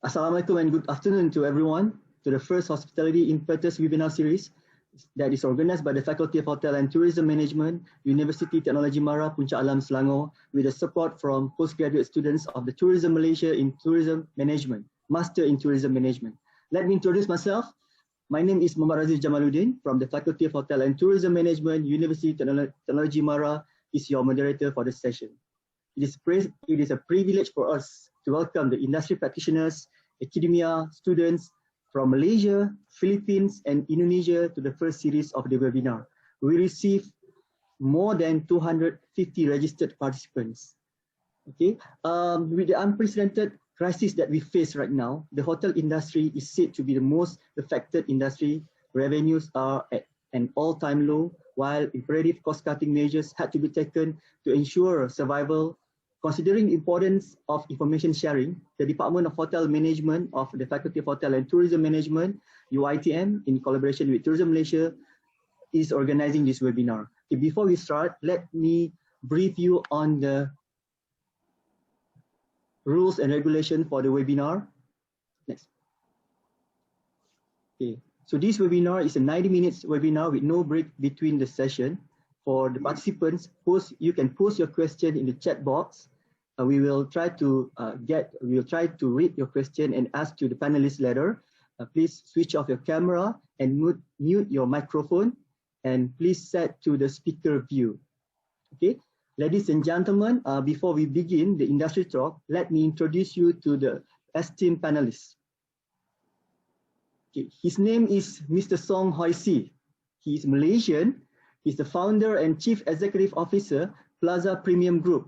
Assalamualaikum and good afternoon to everyone to the first Hospitality Impetus webinar series that is organized by the Faculty of Hotel and Tourism Management, Universiti Teknologi Puncak Selangor, with the support from postgraduate students of the Tourism Malaysia in Tourism Management, Master in Tourism Management. Let me introduce myself. My name is Mohd Raziff Jamaluddin from the Faculty of Hotel and Tourism Management, Universiti Teknologi is your moderator for this session. It is a privilege for us to welcome the industry practitioners, academia, students from Malaysia, Philippines, and Indonesia to the first series of the webinar. We received more than 250 registered participants. Okay, with the unprecedented crisis that we face right now, the hotel industry is said to be the most affected industry. Revenues are at an all-time low, while imperative cost-cutting measures had to be taken to ensure survival. Considering the importance of information sharing, the Department of Hotel Management of the Faculty of Hotel and Tourism Management, UiTM, in collaboration with Tourism Malaysia, is organizing this webinar. Okay, before we start, let me brief you on the rules and regulations for the webinar. Next. Okay, so this webinar is a 90 minutes webinar with no break between the session. For the participants, you can post your question in the chat box. We will try to read your question and ask to the panelists later. Please switch off your camera and mute your microphone, and please set to the speaker view. Okay, ladies and gentlemen, before we begin the industry talk, let me introduce you to the esteemed panelists. Okay, his name is Mr. Song Hoi Si. He is Malaysian. He's the founder and chief executive officer, Plaza Premium Group.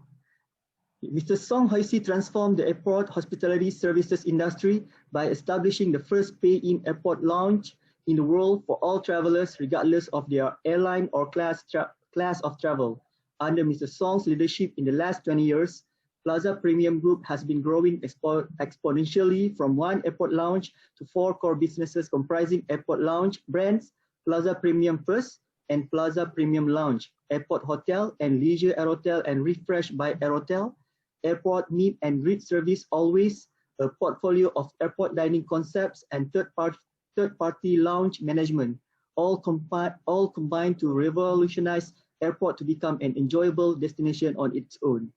Mr. Song Hoi Si transformed the airport hospitality services industry by establishing the first pay-in airport lounge in the world for all travelers, regardless of their airline or class of travel. Under Mr. Song's leadership in the last 20 years, Plaza Premium Group has been growing exponentially from one airport lounge to 4 core businesses comprising airport lounge brands, Plaza Premium First, and Plaza Premium Lounge, Airport Hotel and Leisure Aerotel and Refresh by Aerotel, Airport Meet and Greet Service Always, a portfolio of airport dining concepts, and third-party lounge management, all combined to revolutionize airport to become an enjoyable destination on its own.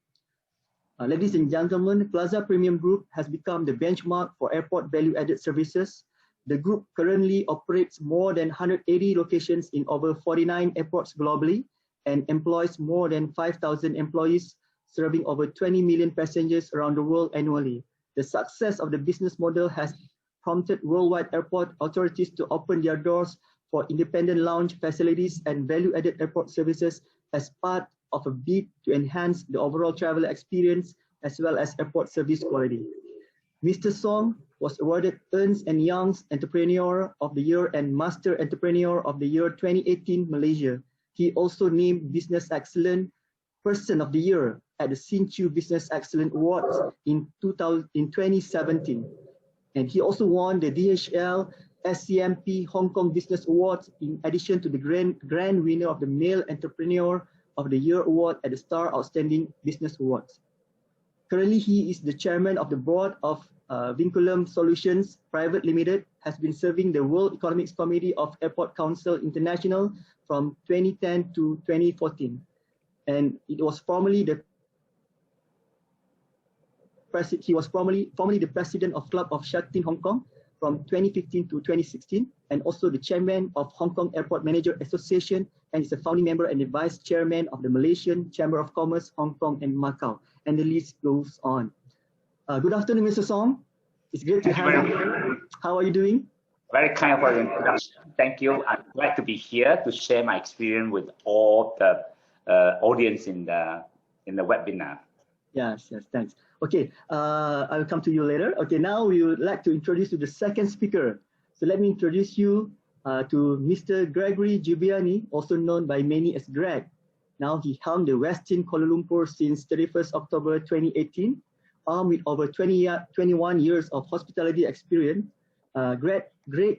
Ladies and gentlemen, Plaza Premium Group has become the benchmark for airport value-added services. The group currently operates more than 180 locations in over 49 airports globally and employs more than 5,000 employees, serving over 20 million passengers around the world annually. The success of the business model has prompted worldwide airport authorities to open their doors for independent lounge facilities and value-added airport services as part of a bid to enhance the overall traveler experience as well as airport service quality. Mr. Song was awarded Ernst & Young's Entrepreneur of the Year and Master Entrepreneur of the Year 2018 Malaysia. He also named Business Excellent Person of the Year at the Sinchu Business Excellence Awards in 2017. And he also won the DHL SCMP Hong Kong Business Awards in addition to the grand winner of the Male Entrepreneur of the Year Award at the Star Outstanding Business Awards. Currently, he is the chairman of the board of Vinculum Solutions Private Limited, has been serving the World Economics Committee of Airport Council International from 2010 to 2014. And it was formerly he was formerly the president of Club of Shatin Hong Kong from 2015 to 2016, and also the chairman of Hong Kong Airport Manager Association, and is a founding member and the vice chairman of the Malaysian Chamber of Commerce, Hong Kong and Macau. And the list goes on. Good afternoon, Mr. Song. It's great to have you. How are you doing? Very kind for the introduction. Thank you. I'm glad to be here to share my experience with all the audience in the webinar. Yes, thanks. Okay, I'll come to you later. Okay, now we would like to introduce you to the second speaker. So let me introduce you to Mr. Gregory Gubiani, also known by many as Greg. Now he helmed the Westin Kuala Lumpur since 31st October 2018. Armed with over 21 years of hospitality experience, Greg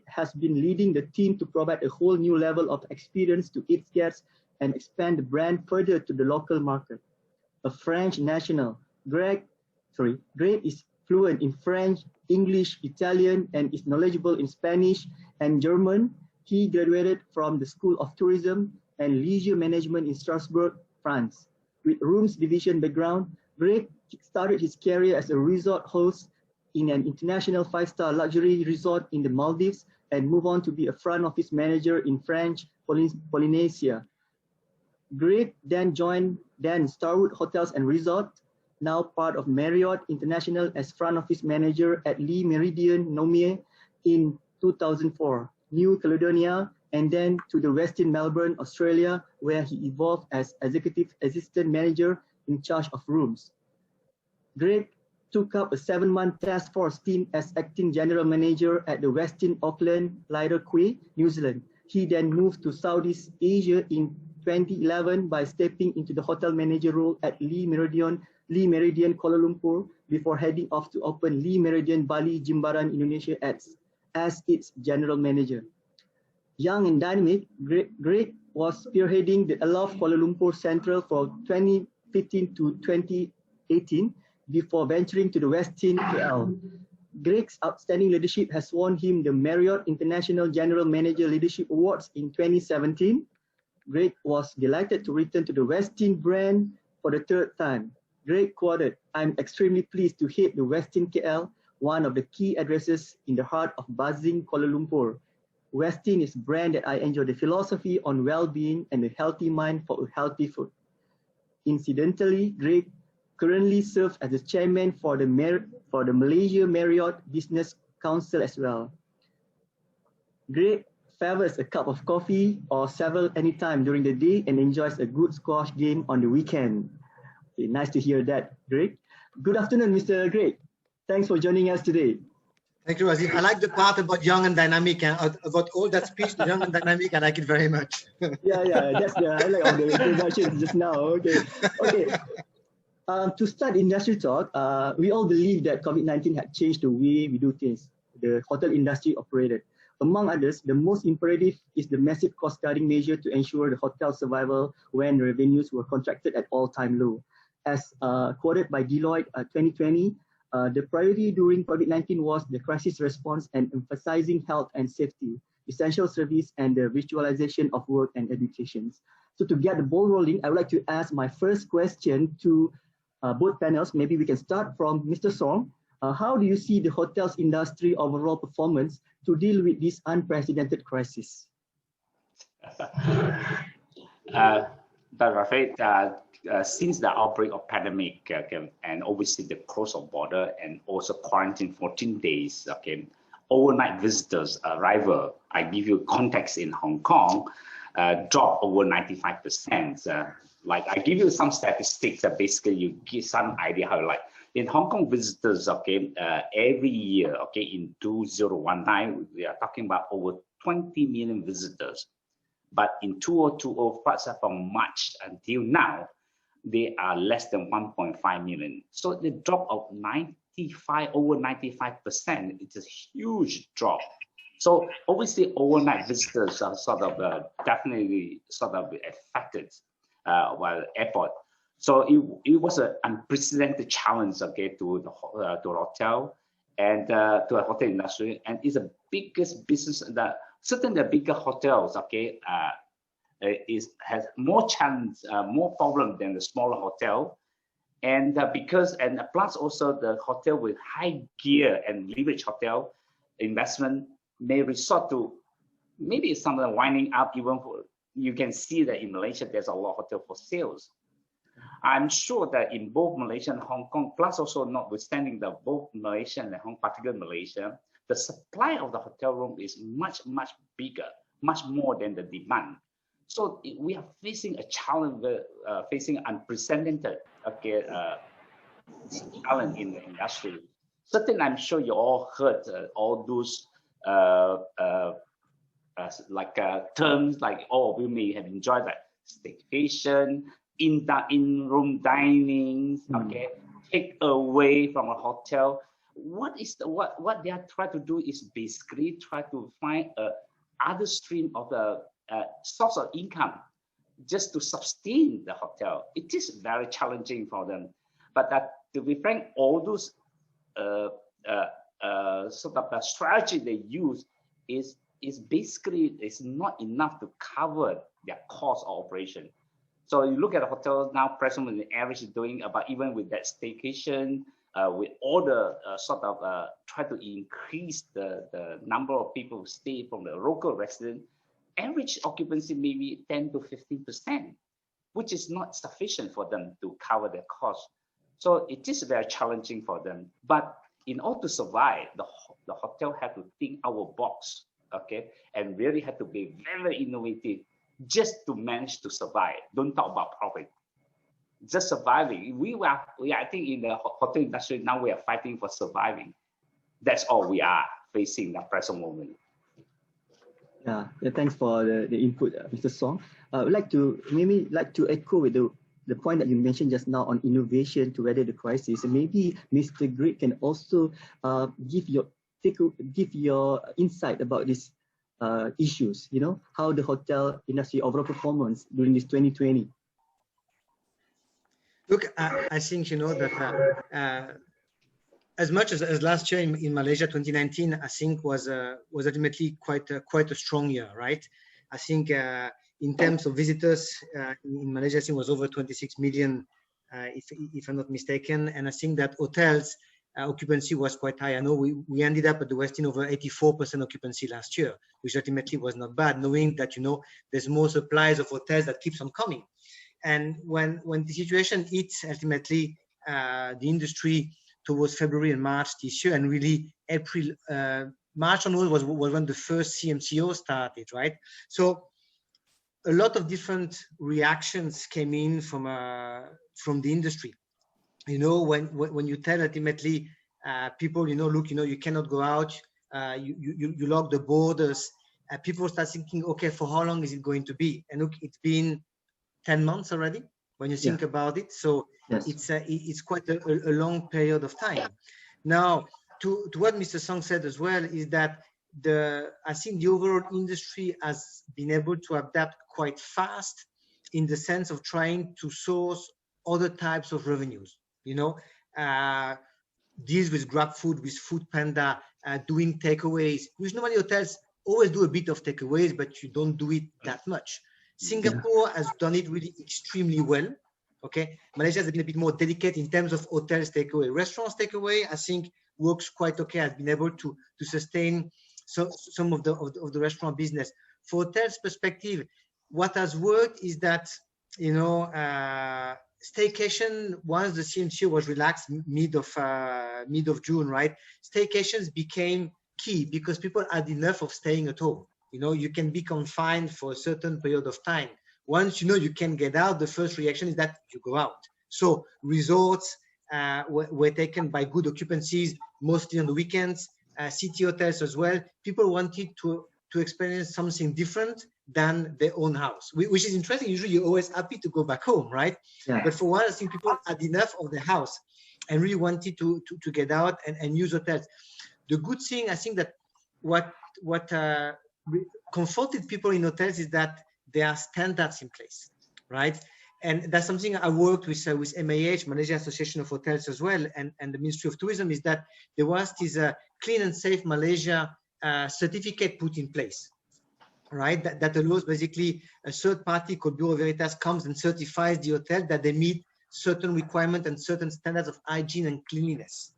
has been leading the team to provide a whole new level of experience to its guests and expand the brand further to the local market. A French national, Greg fluent in French, English, Italian, and is knowledgeable in Spanish and German. He graduated from the School of Tourism and Leisure Management in Strasbourg, France. With rooms division background, Greg started his career as a resort host in an international 5-star luxury resort in the Maldives and moved on to be a front office manager in French Polynesia. Greg then joined Starwood Hotels and Resorts, now part of Marriott International, as front office manager at Le Méridien Nomie in 2004, New Caledonia, and then to the Westin Melbourne, Australia, where he evolved as executive assistant manager in charge of rooms. Greg took up a 7-month task force stint as acting general manager at the Westin Auckland, Lyra Quay, New Zealand. He then moved to Southeast Asia in 2011 by stepping into the hotel manager role at Le Méridien Kuala Lumpur before heading off to open Le Méridien Bali Jimbaran, Indonesia as its general manager. Young and dynamic, Greg was spearheading the Aloft Kuala Lumpur Central for 2015 to 2018 before venturing to the Westin KL. Greg's outstanding leadership has won him the Marriott International General Manager Leadership Awards in 2017. Greg was delighted to return to the Westin brand for the 3rd time. Greg quoted, "I'm extremely pleased to head the Westin KL, one of the key addresses in the heart of buzzing Kuala Lumpur. Westin is a brand that I enjoy the philosophy on well-being and a healthy mind for a healthy food." Incidentally, Greg currently serves as the chairman for the Malaysia Marriott Business Council as well. Greg favors a cup of coffee or several anytime during the day and enjoys a good squash game on the weekend. Okay, nice to hear that, Greg. Good afternoon, Mr. Greg. Thanks for joining us today. Thank you, Raziff. I like the part about young and dynamic, and about all that speech, the young and dynamic. I like it very much. yeah, that's the highlight of the introduction just now. Okay. To start industry talk, we all believe that COVID-19 had changed the way we do things, the hotel industry operated. Among others, the most imperative is the massive cost-cutting measure to ensure the hotel survival when revenues were contracted at all-time low. As quoted by Deloitte 2020, the priority during COVID-19 was the crisis response and emphasizing health and safety, essential service, and the visualization of work and education. So to get the ball rolling, I would like to ask my first question to both panels. Maybe we can start from Mr. Song. How do you see the hotels industry overall performance to deal with this unprecedented crisis? Since the outbreak of pandemic and obviously the close of border and also quarantine 14 days, overnight visitors arrival, I give you context in Hong Kong, dropped over 95%. Like I give you some statistics that basically you give some idea how in Hong Kong visitors, every year, in 2019, we are talking about over 20 million visitors. But in 2020, from March until now, they are less than 1.5 million. So the drop of over 95%, it's a huge drop. So obviously overnight visitors are definitely affected while airport. So it was an unprecedented challenge, to the hotel and to the hotel industry, and it's the biggest business that certainly the bigger hotels, has more challenge, more problem than the smaller hotel, and plus also the hotel with high gear and leverage hotel investment may resort to maybe something winding up. Even for, you can see that in Malaysia there's a lot of hotel for sales. I'm sure that in both Malaysia and Hong Kong, plus also notwithstanding the both Malaysia and Hong Kong, particularly Malaysia, the supply of the hotel room is much bigger, much more than the demand. So we are facing a challenge, facing unprecedented challenge in the industry. Certainly, I'm sure you all heard all those terms like, oh, we may have enjoyed like staycation, in-room dining, take away from a hotel. What they are trying to do is basically try to find other stream of the source of income just to sustain the hotel. It is very challenging for them. But to be frank, all those sort of a strategy they use is basically is not enough to cover their cost of operation. So you look at the hotels now, presently the average is doing about, even with that staycation, with all the sort of try to increase the number of people who stay from the local resident, average occupancy maybe 10 to 15%, which is not sufficient for them to cover their costs. So it is very challenging for them. But in order to survive, the hotel had to think out of the box, okay, and really had to be very innovative just to manage to survive. Don't talk about profit. Just surviving. We are, I think, in the hotel industry now, we are fighting for surviving. That's all we are facing in the present moment. Yeah, thanks for the input, Mr. Song. I would like to echo with the point that you mentioned just now on innovation to weather the crisis. And maybe Mr. Greg can also give your insight about these issues. You know, how the hotel industry overall performance during this 2020. Look, I think you know that as much as last year in Malaysia, 2019, I think was ultimately quite a strong year, right? I think in terms of visitors in Malaysia, I think was over 26 million, if I'm not mistaken, and I think that hotels occupancy was quite high. I know we ended up at the Westin over 84% occupancy last year, which ultimately was not bad, knowing that there's more supplies of hotels that keeps on coming. And when the situation hits ultimately the industry towards February and March this year, and really April, March onwards was when the first CMCO started, right? So a lot of different reactions came in from the industry. When you tell ultimately people, look, you cannot go out, you lock the borders, people start thinking, okay, for how long is it going to be? And look, it's been 10 months already when you think about it. So yes, it's quite a long period of time. Now, to what Mr. Song said as well is that I think the overall industry has been able to adapt quite fast in the sense of trying to source other types of revenues. Deals with Grab Food, with Food Panda, doing takeaways, which normally hotels always do a bit of takeaways, but you don't do it that much. Singapore has done it really extremely well. Okay, Malaysia has been a bit more delicate in terms of hotels takeaway. Restaurants takeaway, I think, works quite okay. Has been able to sustain some of the restaurant business. For hotels perspective, what has worked is that staycation, once the CMCO was relaxed mid of June, right? Staycations became key because people had enough of staying at home. You can be confined for a certain period of time. Once you can get out, the first reaction is that you go out. So resorts were taken by good occupancies, mostly on the weekends, city hotels as well. People wanted to experience something different than their own house, which is interesting. Usually you're always happy to go back home, right? Yeah. But for one, I think people had enough of the house and really wanted to get out and use hotels. The good thing, I think, that what comforted people in hotels is that there are standards in place, right? And that's something I worked with MAH, Malaysia Association of Hotels as well, and the Ministry of Tourism, is that there was this Clean and Safe Malaysia certificate put in place, right? That allows basically a third party called Bureau Veritas comes and certifies the hotel that they meet certain requirements and certain standards of hygiene and cleanliness,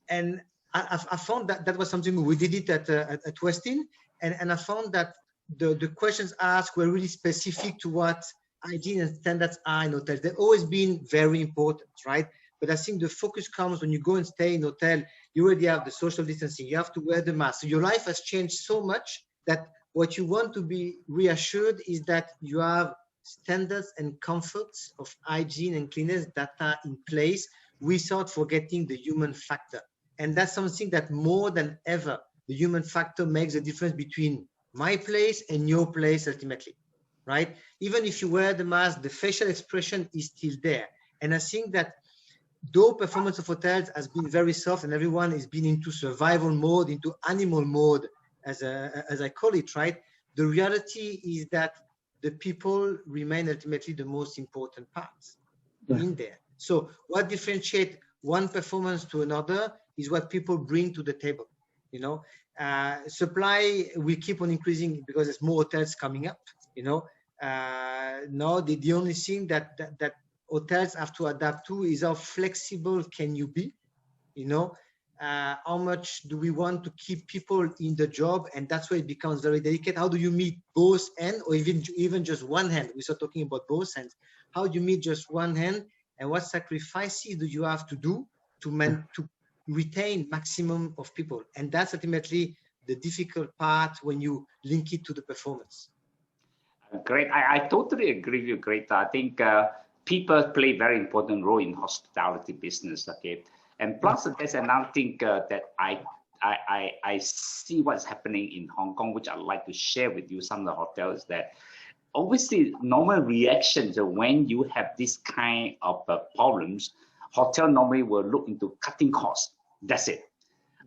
and I found that was something we did it at Westin, and I found that the questions asked were really specific to what hygiene and standards are in hotels. They've always been very important, right? But I think the focus comes when you go and stay in a hotel, you already have the social distancing, you have to wear the mask. So your life has changed so much that what you want to be reassured is that you have standards and comforts of hygiene and cleanliness that are in place without forgetting the human factor. And that's something that more than ever, the human factor makes a difference between my place and your place ultimately, right? Even if you wear the mask, the facial expression is still there. And I think that though performance of hotels has been very soft and everyone has been into survival mode, into animal mode, as I call it, right? The reality is that the people remain ultimately the most important parts in there. So what differentiates one performance to another is what people bring to the table. You know, supply will keep on increasing because there's more hotels coming up. You know, now the only thing that hotels have to adapt to is how flexible can you be. You know, how much do we want to keep people in the job, and that's where it becomes very delicate. How do you meet both ends, or even just one hand? We start talking about both hands. How do you meet just one hand, and what sacrifices do you have to do to retain maximum of people? And that's ultimately the difficult part when you link it to the performance. Great. I totally agree with you, Greta. I think people play a very important role in hospitality business. Okay, and plus there's another thing that I see what's happening in Hong Kong, which I'd like to share with you. Some of the hotels that obviously normal reactions when you have this kind of problems, hotel normally will look into cutting costs. That's it.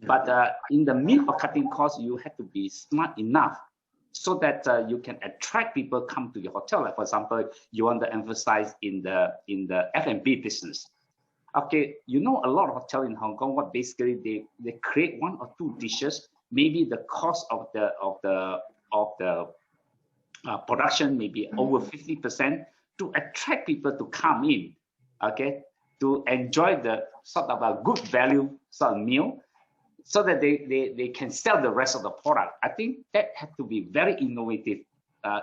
But in the midst of cutting costs, you have to be smart enough so that you can attract people come to your hotel. Like for example, you want to emphasize in the F&B business. Okay, you know, a lot of hotels in Hong Kong, what basically they create one or two dishes. Maybe the cost of the production may be over 50% to attract people to come in. Okay, to enjoy the sort of a good value sort of meal, so that they can sell the rest of the product. I think that had to be very innovative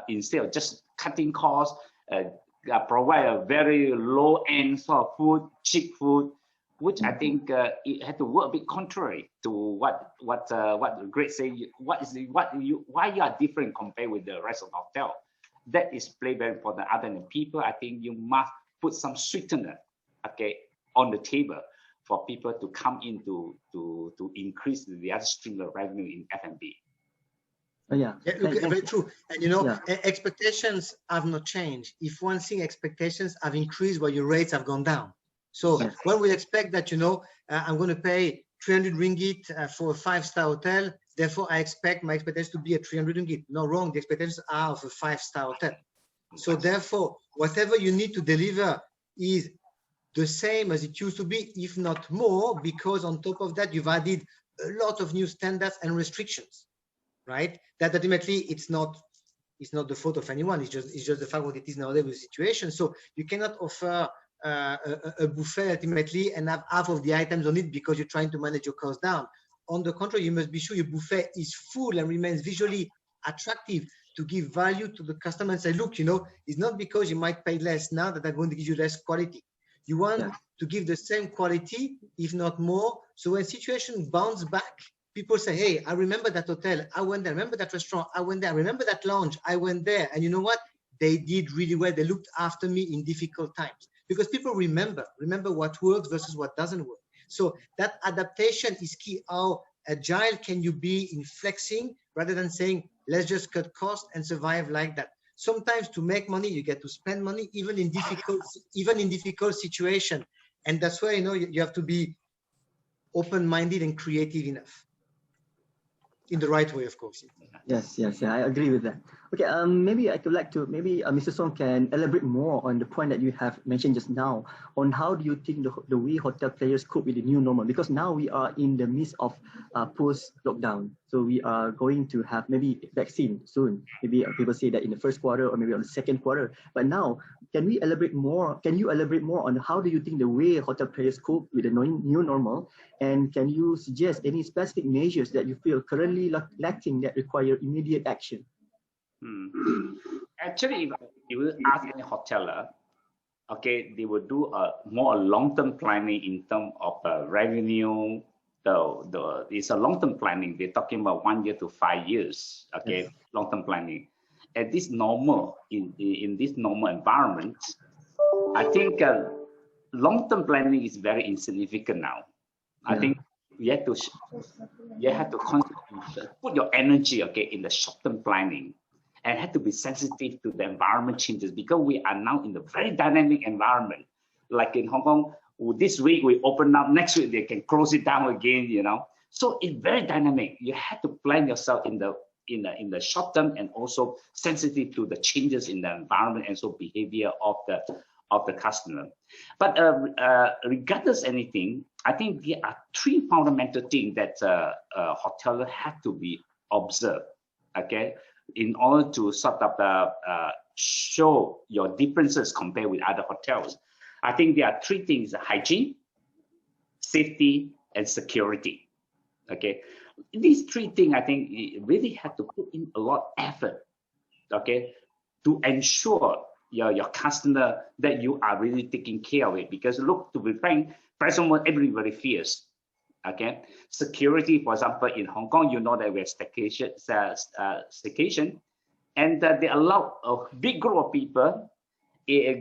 instead of just cutting costs, provide a very low-end sort of food, cheap food, which I think it had to work a bit contrary to what Greg said. Why you are different compared with the rest of the hotel? That is play very important. Other than people, I think you must put some sweetener, okay, on the table for people to come in to increase the other stream of revenue in F&B. Yeah, look, very true. And you know, expectations have not changed. If one thing, expectations have increased while your rates have gone down. So one will expect that, you know, I'm going to pay 300 ringgit for a 5-star hotel. Therefore, I expect my expectations to be at 300 ringgit. No, wrong. The expectations are of a 5-star hotel. So therefore, whatever you need to deliver is the same as it used to be, if not more, because on top of that, you've added a lot of new standards and restrictions, right? That ultimately it's not the fault of anyone. It's just the fact what it is nowadays with the situation. So you cannot offer a buffet ultimately and have half of the items on it because you're trying to manage your costs down. On the contrary, you must be sure your buffet is full and remains visually attractive to give value to the customer and say, look, you know, it's not because you might pay less now that they're going to give you less quality. You want to give the same quality, if not more. So when situation bounce back, people say, hey, I remember that hotel. I went there. I remember that restaurant. I went there. I remember that lounge. I went there. And you know what? They did really well. They looked after me in difficult times because people remember what works versus what doesn't work. So that adaptation is key. How agile can you be in flexing rather than saying, let's just cut costs and survive like that. Sometimes to make money, you get to spend money, even in difficult situations. And that's why, you know, you have to be open-minded and creative enough. In the right way, of course. Yes, I agree with that. Okay, maybe I would like to, Mr. Song can elaborate more on the point that you have mentioned just now on how do you think the way hotel players cope with the new normal? Because now we are in the midst of post-lockdown. So we are going to have maybe vaccine soon. Maybe people say that in the first quarter or maybe on the second quarter. But now, can you elaborate more on how do you think the way hotel players cope with the new normal? And can you suggest any specific measures that you feel currently lacking that require immediate action? Actually, if you ask any hoteler, okay, they will do a more long-term planning in terms of revenue. It's a long-term planning. They're talking about 1 year to 5 years. Okay, long-term planning. At this normal in this normal environment, I think long-term planning is very insignificant now. I think you have to put your energy, okay, in the short-term planning, and have to be sensitive to the environment changes because we are now in a very dynamic environment. Like in Hong Kong, this week we open up, next week they can close it down again, you know. So it's very dynamic. You have to plan yourself in the short term and also sensitive to the changes in the environment and so behavior of of the customer. But regardless anything, I think there are three fundamental things that a hoteler have to be observed, okay, in order to sort of show your differences compared with other hotels. I think there are three things: hygiene, safety, and security. Okay, these three things I think you really have to put in a lot of effort, okay, to ensure your customer that you are really taking care of it. Because look, to be frank, present moment everybody fears. Okay, security, for example, in Hong Kong, you know that we have staycation, and they allow a big group of people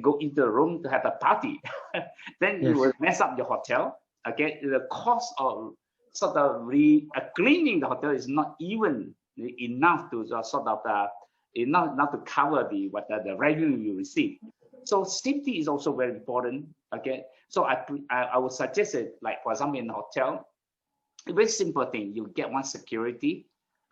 go into a room to have a party. Then you will mess up your hotel. Okay, the cost of sort of cleaning the hotel is not even enough to sort of enough to cover the revenue you receive. So safety is also very important. Okay, so I would suggest it, like for example in a hotel, a very simple thing: you get one security,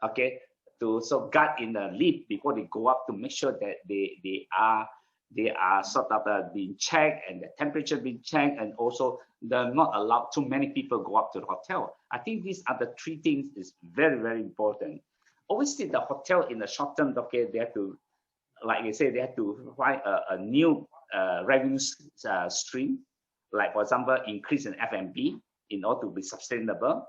okay, to guard in the lift before they go up to make sure that they are sort of being checked and the temperature being checked, and also they're not allowed too many people go up to the hotel. I think these are the three things is very, very important. Obviously, the hotel in the short term, okay, they have to, like I say, they have to find a new revenue stream, like for example, increase in F&B in order to be sustainable.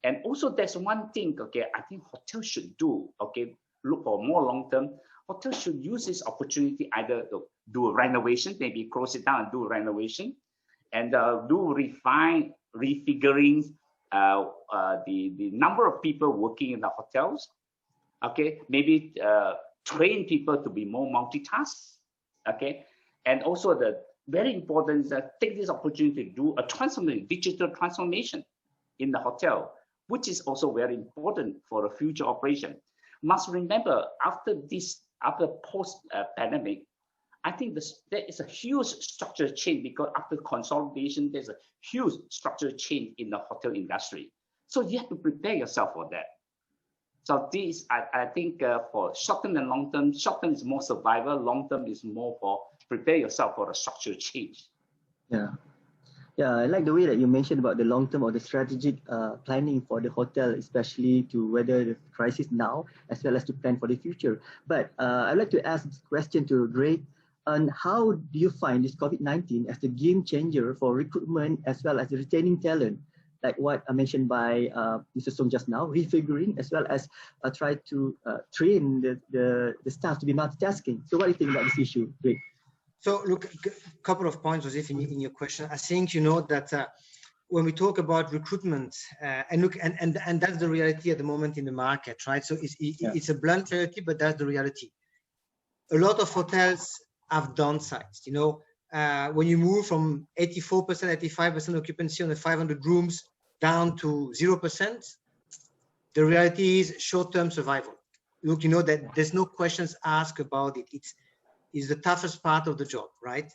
And also, there's one thing, okay, I think hotels should do, okay, look for more long term. Hotels should use this opportunity either to do a renovation, maybe close it down and do a renovation, and do refiguring the number of people working in the hotels. Okay, maybe train people to be more multitask. Okay, and also the very important is that take this opportunity to do a digital transformation in the hotel, which is also very important for the future operation. Must remember, after post-pandemic, I think there is a huge structural change, because after consolidation, there's a huge structural change in the hotel industry. So you have to prepare yourself for that. So this, I think for short-term and long-term, short-term is more survival, long-term is more for prepare yourself for a structural change. Yeah, I like the way that you mentioned about the long-term or the strategic planning for the hotel, especially to weather the crisis now, as well as to plan for the future. But I'd like to ask this question to Greg. On how do you find this COVID-19 as the game changer for recruitment as well as retaining talent? Like what I mentioned by Mr. Song just now, refiguring as well as try to train the staff to be multitasking. So what do you think about this issue, Greg? So look, a couple of points, Raziff, in your question. I think you know that when we talk about recruitment, and look, and that's the reality at the moment in the market, right? So it's a blunt reality, but that's the reality. A lot of hotels have downsized. You know, when you move from 84%, 85% occupancy on the 500 rooms down to 0%, the reality is short-term survival. Look, you know that there's no questions asked about it. It's the toughest part of the job, right?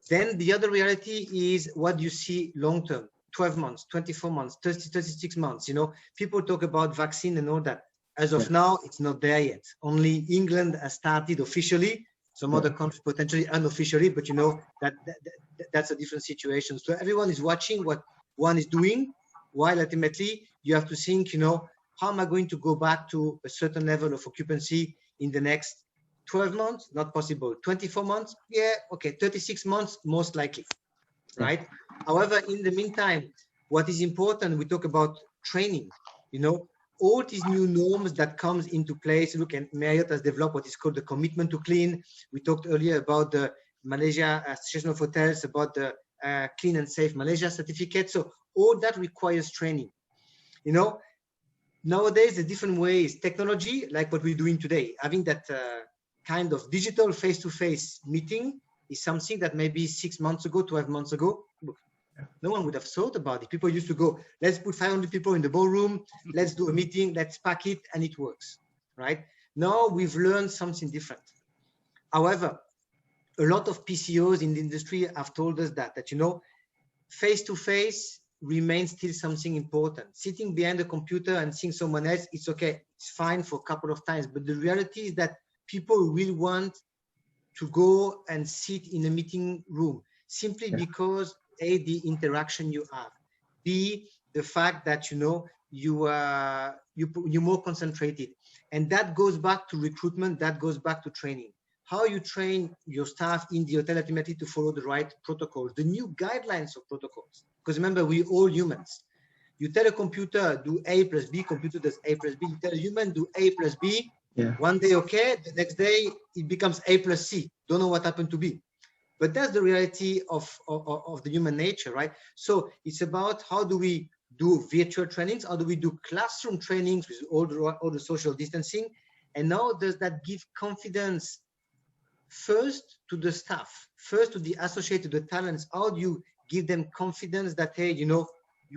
Then the other reality is what you see long-term, 12 months, 24 months, 36 months. You know, people talk about vaccine and all that. As of now, it's not there yet. Only England has started officially. Some other countries potentially unofficially, but you know that's a different situation. So everyone is watching what one is doing, while ultimately you have to think, you know, how am I going to go back to a certain level of occupancy in the next 12 months? Not possible. 24 months? Yeah, okay. 36 months, most likely, right? However, in the meantime, what is important, we talk about training, you know, all these new norms that comes into place. Look, and Marriott has developed what is called the commitment to clean. We talked earlier about the Malaysia Association of Hotels, about the Clean and Safe Malaysia certificate. So all that requires training. You know, nowadays, the different ways, technology, like what we're doing today, having that kind of digital face-to-face meeting is something that maybe 6 months ago, 12 months ago, no one would have thought about it. People used to go, let's put 500 people in the ballroom, let's do a meeting, let's pack it, and it works, right? Now we've learned something different. However, a lot of PCOs in the industry have told us that you know, face-to-face remains still something important. Sitting behind a computer and seeing someone else, it's okay, it's fine for a couple of times, but the reality is that people will want to go and sit in a meeting room simply because A, the interaction you have, B, the fact that, you know, you're more concentrated. And that goes back to recruitment, that goes back to training. How you train your staff in the hotel ultimately to follow the right protocols, the new guidelines of protocols. Because remember, we're all humans. You tell a computer do A plus B, computer does A plus B. You tell a human do A plus B. Yeah. One day, okay, the next day it becomes A plus C. Don't know what happened to B. But that's the reality of the human nature, right? So it's about how do we do virtual trainings? How do we do classroom trainings with all the social distancing? And now does that give confidence first to the staff, first to the associate, to the talents? How do you give them confidence that, hey, you know,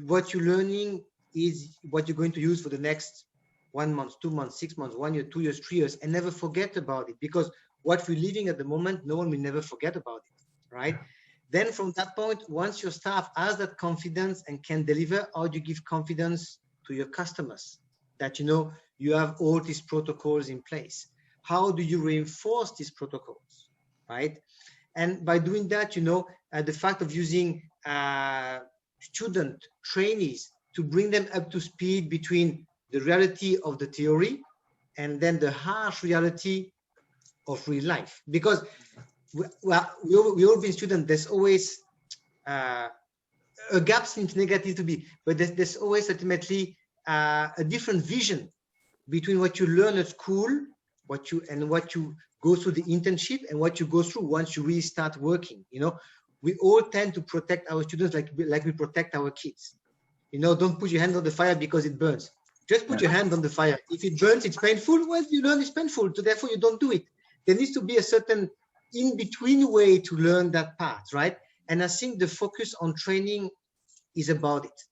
what you're learning is what you're going to use for the next 1 month, 2 months, 6 months, 1 year, 2 years, 3 years, and never forget about it, because what we're living at the moment, no one will never forget about it, right? Then from that point, once your staff has that confidence and can deliver, how do you give confidence to your customers that, you know, you have all these protocols in place? How do you reinforce these protocols, right? And by doing that, you know, the fact of using student trainees to bring them up to speed between the reality of the theory and then the harsh reality of real life. Because we all been students, there's always a gap seems negative to be, but there's always ultimately a different vision between what you learn at school, what you go through the internship, and what you go through once you really start working. You know, we all tend to protect our students like we protect our kids. You know, don't put your hand on the fire because it burns. Just put your hand on the fire. If it burns, it's painful. Well, you learn it's painful, so therefore you don't do it. There needs to be a certain in-between way to learn that part, right? And I think the focus on training is about it,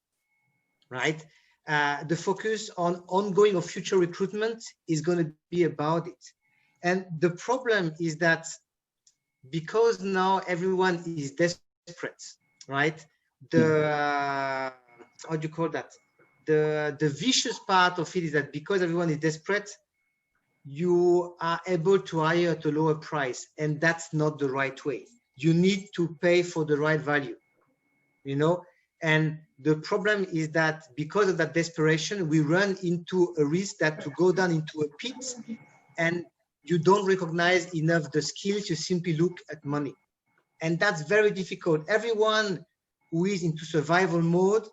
right? The focus on ongoing or future recruitment is going to be about it. And the problem is that because now everyone is desperate, right? The how do you call that? The vicious part of it is that because everyone is desperate, you are able to hire at a lower price, and that's not the right way. You need to pay for the right value, you know. And the problem is that because of that desperation, we run into a risk that to go down into a pit, and you don't recognize enough the skills, you simply look at money. And that's very difficult. Everyone who is into survival mode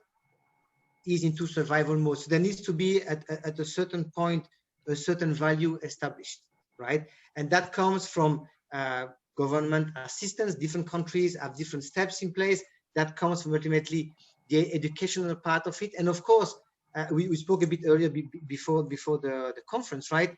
is into survival mode. So there needs to be at a certain point, a certain value established, right? And that comes from government assistance. Different countries have different steps in place. That comes from ultimately the educational part of it. And of course, we spoke a bit earlier before the conference, right?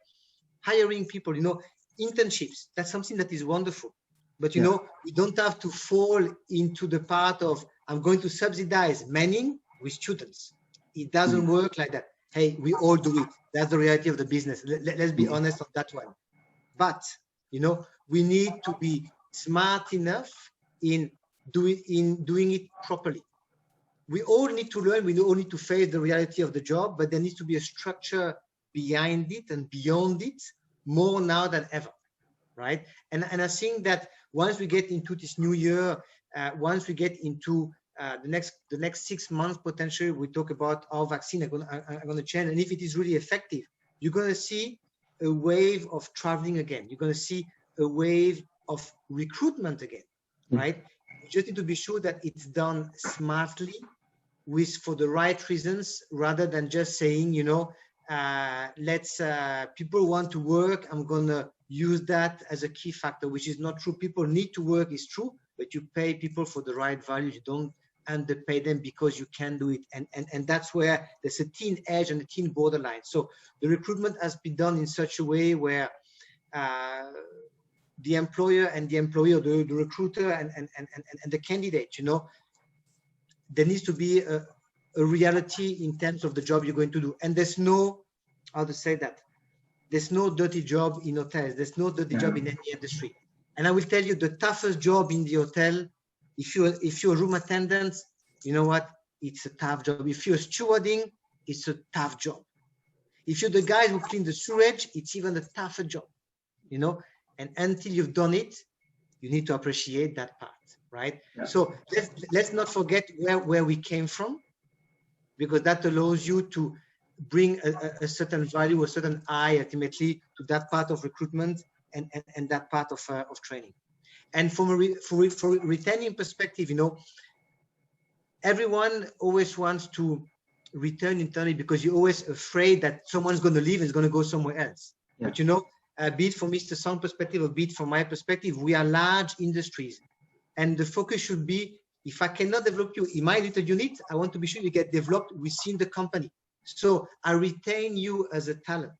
Hiring people, you know, internships, that's something that is wonderful. But, you know, we don't have to fall into the part of, I'm going to subsidize manning with students. It doesn't work like that. Hey, we all do it. That's the reality of the business. Let's be honest on that one. But, you know, we need to be smart enough in doing it properly. We all need to learn. We all need to face the reality of the job, but there needs to be a structure behind it and beyond it more now than ever, right? And I think that once we get into this new year, once we get into the next 6 months, potentially we talk about our vaccine are going to change, and if it is really effective, you're going to see a wave of traveling again. You're going to see a wave of recruitment again, right? You just need to be sure that it's done smartly, for the right reasons, rather than just saying, you know, people want to work, I'm gonna use that as a key factor, which is not true. People need to work, is true, but you pay people for the right value. You don't underpay them because you can do it. And that's where there's a thin edge and a thin borderline. So the recruitment has been done in such a way where the employer and the employee, or the recruiter and the candidate, you know, there needs to be a reality in terms of the job you're going to do. And there's no, how to say that, there's no dirty job in hotels. There's no dirty job in any industry. And I will tell you, the toughest job in the hotel, if you're a room attendant, you know what? It's a tough job. If you're stewarding, it's a tough job. If you're the guys who clean the sewage, it's even a tougher job, you know? And until you've done it, you need to appreciate that part, right? Yeah. So let's not forget where we came from, because that allows you to bring a certain value, a certain eye ultimately to that part of recruitment and that part of training. And from a retaining perspective, you know, everyone always wants to return internally because you're always afraid that someone's going to leave and is going to go somewhere else. Yeah. But you know, be it from Mr. Song's perspective or be it from my perspective, we are large industries, and the focus should be, if I cannot develop you in my little unit, I want to be sure you get developed within the company. So I retain you as a talent,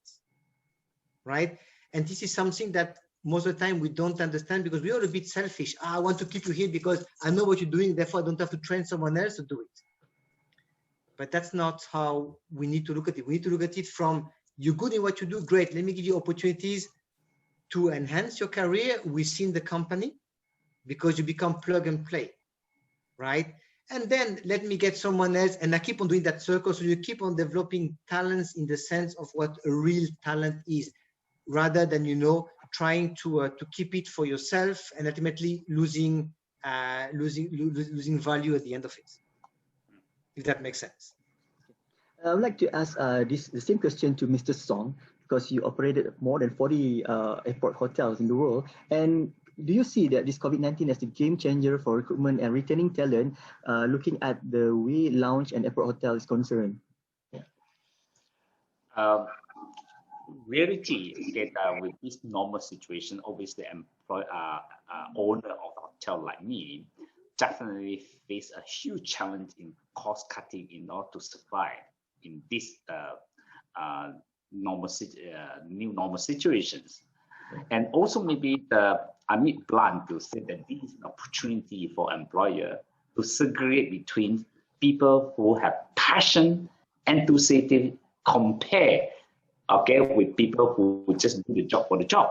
right? And this is something that most of the time we don't understand because we are a bit selfish. I want to keep you here because I know what you're doing, therefore I don't have to train someone else to do it. But that's not how we need to look at it. We need to look at it from, you're good in what you do, great. Let me give you opportunities to enhance your career within the company because you become plug and play, right? And then let me get someone else, and I keep on doing that circle. So you keep on developing talents in the sense of what a real talent is, rather than, you know, trying to keep it for yourself and ultimately losing value at the end of it. If that makes sense. I would like to ask the same question to Mr. Song, because you operated more than 40 airport hotels in the world. And do you see that this COVID-19 as a game changer for recruitment and retaining talent, looking at the way lounge and airport hotel is concerned? Yeah. Reality is that with this normal situation, obviously, owner of a hotel like me definitely face a huge challenge in cost cutting in order to survive in this new normal situations. And also maybe I need blunt to say that this is an opportunity for employer to segregate between people who have passion, enthusiasm, compare, okay, with people who just do the job for the job.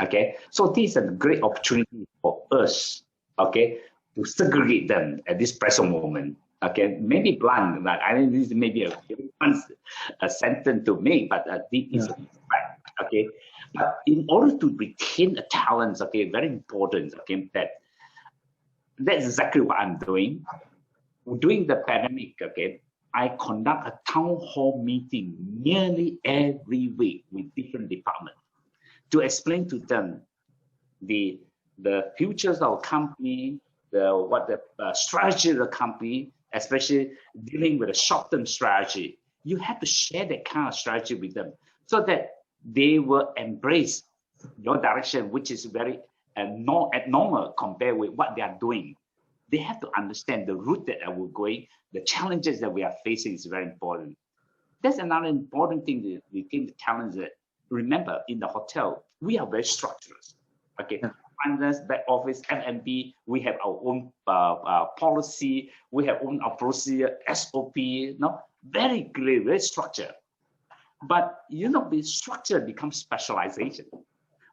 Okay, so this is a great opportunity for us, okay, to segregate them at this present moment. Okay, maybe blunt, like I think this may be a sentence to make, but this is a fact. Okay, but in order to retain the talents, okay, very important. Okay, that's exactly what I'm doing. During the pandemic, okay, I conduct a town hall meeting nearly every week with different departments to explain to them the futures of the company, the strategy of the company, especially dealing with a short-term strategy. You have to share that kind of strategy with them so that they will embrace your direction, which is very abnormal compared with what they are doing. They have to understand the route that we're going, the challenges that we are facing is very important. That's another important thing to retain the talents. That remember, in the hotel, we are very structured. Okay, finance, back office, F&B, we have our own policy, we have own procedure, SOP, very clear, very structured. But you know, the structure becomes specialization.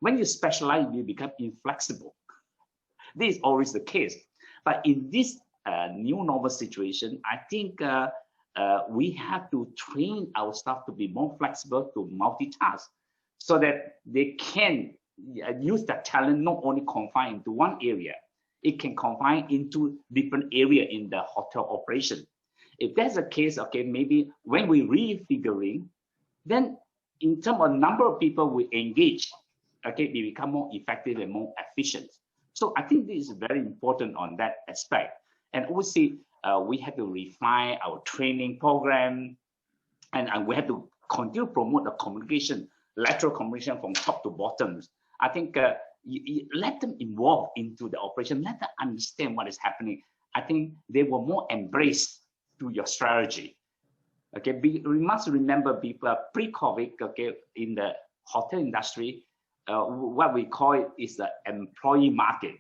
When you specialize, you become inflexible. This is always the case. But in this new normal situation, I think we have to train our staff to be more flexible, to multitask, so that they can use that talent not only confined into one area, it can confine into different area in the hotel operation. If that's the case, okay, maybe when we refiguring, then in terms of number of people we engage, okay, they become more effective and more efficient. So I think this is very important on that aspect. And obviously, we have to refine our training program, and we have to continue to promote the communication, lateral communication from top to bottom. I think you let them involve into the operation, let them understand what is happening. I think they will more embrace to your strategy. Okay, we must remember people pre-COVID, okay, in the hotel industry, what we call it is the employee market.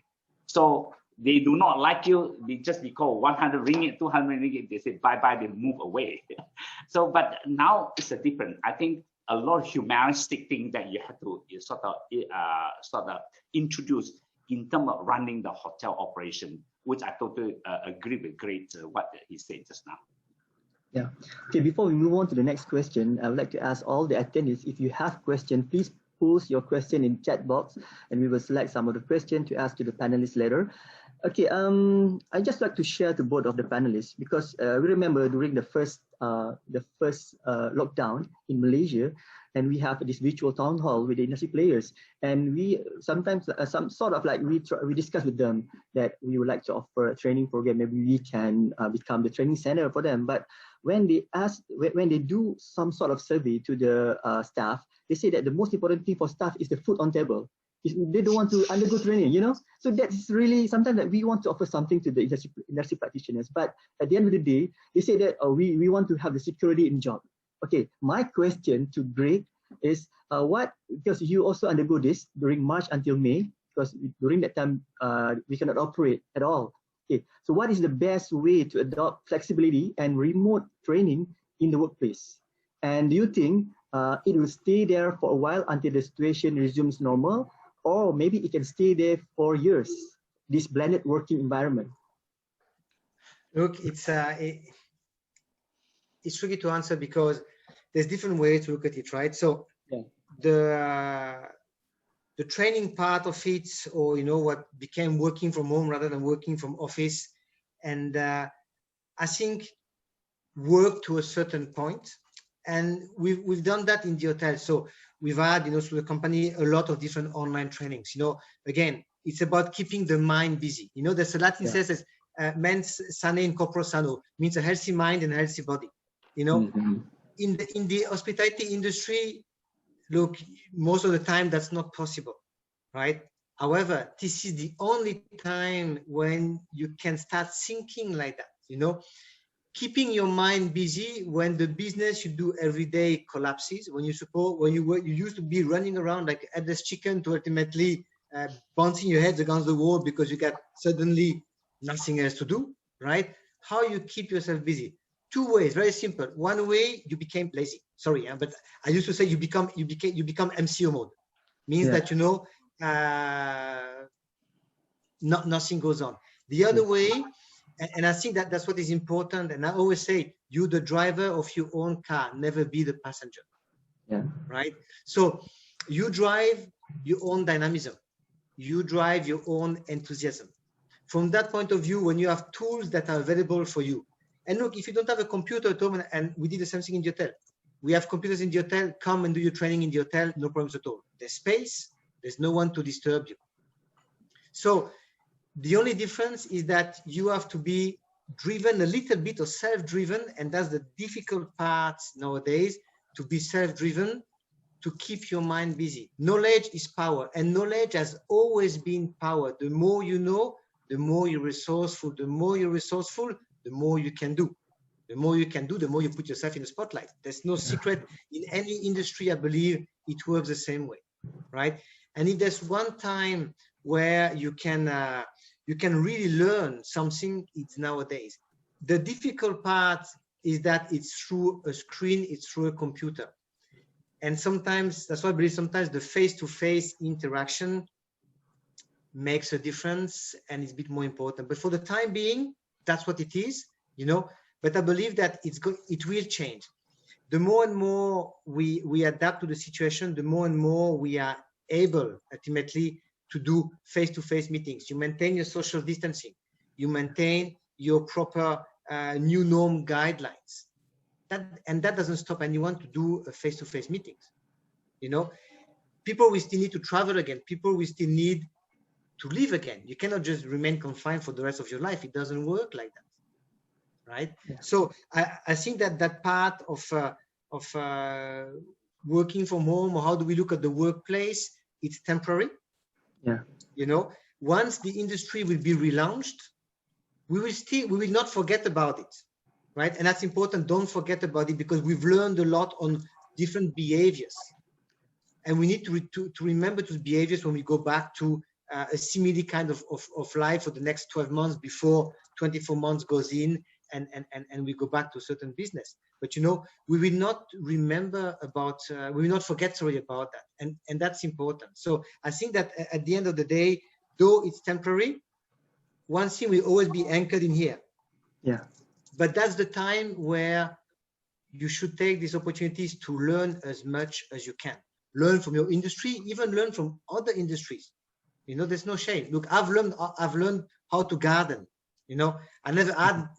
So they do not like you, they just because 100 ringgit, 200 ringgit, they say bye-bye, they move away. So, but now it's a different, I think a lot of humanistic thing that you have to sort of introduce in terms of running the hotel operation, which I totally agree with what he said just now. Yeah. Okay, before we move on to the next question, I would like to ask all the attendees, if you have questions, please post your question in chat box, and we will select some of the questions to ask to the panelists later. Okay, I just like to share to both of the panelists, because we remember during the first lockdown in Malaysia, and we have this virtual town hall with the industry players, and we sometimes we discuss with them that we would like to offer a training program. Maybe we can become the training center for them. But when they do some sort of survey to the staff, they say that the most important thing for staff is the food on table. They don't want to undergo training, you know. So that's really sometimes that we want to offer something to the industry practitioners, but at the end of the day, they say that we want to have the security in job. Okay, my question to Greg is because you also undergo this during March until May, because during that time we cannot operate at all. Okay, so what is the best way to adopt flexibility and remote training in the workplace? And do you think it will stay there for a while until the situation resumes normal? Or maybe it can stay there for years, this blended working environment? Look, it's tricky to answer because there's different ways to look at it, right? So yeah. The training part of it, or what became working from home rather than working from office, and I think work to a certain point. And we've done that in the hotel. So we've had, through the company, a lot of different online trainings. Again, it's about keeping the mind busy. There's a Latin says, mens sane in corpore sano, means a healthy mind and a healthy body. In the hospitality industry, look, most of the time that's not possible, right? However, this is the only time when you can start thinking like that, keeping your mind busy when the business you do every day collapses, when you used to be running around like a headless chicken to ultimately bouncing your heads against the wall because you got suddenly nothing else to do, right? How you keep yourself busy? Two ways, very simple. One way, you became lazy. Sorry, but I used to say you become MCO mode. Means that nothing goes on. The other way. And I think that's what is important. And I always say, you the driver of your own car, never be the passenger. Yeah. Right? So you drive your own dynamism. You drive your own enthusiasm. From that point of view, when you have tools that are available for you. And look, if you don't have a computer at home, and we did the same thing in the hotel. We have computers in the hotel, come and do your training in the hotel, no problems at all. There's space, there's no one to disturb you. So the only difference is that you have to be driven a little bit, or self-driven, and that's the difficult part nowadays, to be self-driven, to keep your mind busy. Knowledge is power, and knowledge has always been power. The more you know, the more you're resourceful. The more you're resourceful, the more you can do. The more you can do, the more you put yourself in the spotlight. There's no secret. In any industry, I believe it works the same way, right? And if there's one time where you can really learn something, it's nowadays. The difficult part is that it's through a screen, it's through a computer. And sometimes, that's why I believe sometimes the face-to-face interaction makes a difference and it's a bit more important. But for the time being, that's what it is, but I believe that it will change. The more and more we adapt to the situation, the more and more we are able ultimately to do face-to-face meetings. You maintain your social distancing. You maintain your proper new norm guidelines. And that doesn't stop anyone to do face-to-face meetings. People will still need to travel again. People will still need to live again. You cannot just remain confined for the rest of your life. It doesn't work like that, right? Yeah. So I think that part of working from home, or how do we look at the workplace, it's temporary. Yeah. Once the industry will be relaunched, we will not forget about it, right? And that's important. Don't forget about it, because we've learned a lot on different behaviors, and we need to remember those behaviors when we go back to a similar kind of life for the next 12 months before 24 months goes in and we go back to a certain business. But we will not remember about, we will not forget, about that. And that's important. So I think that at the end of the day, though it's temporary, one thing will always be anchored in here. Yeah. But that's the time where you should take these opportunities to learn as much as you can. learn from your industry, even learn from other industries. You know, there's no shame. Look, I've learned how to garden. You know,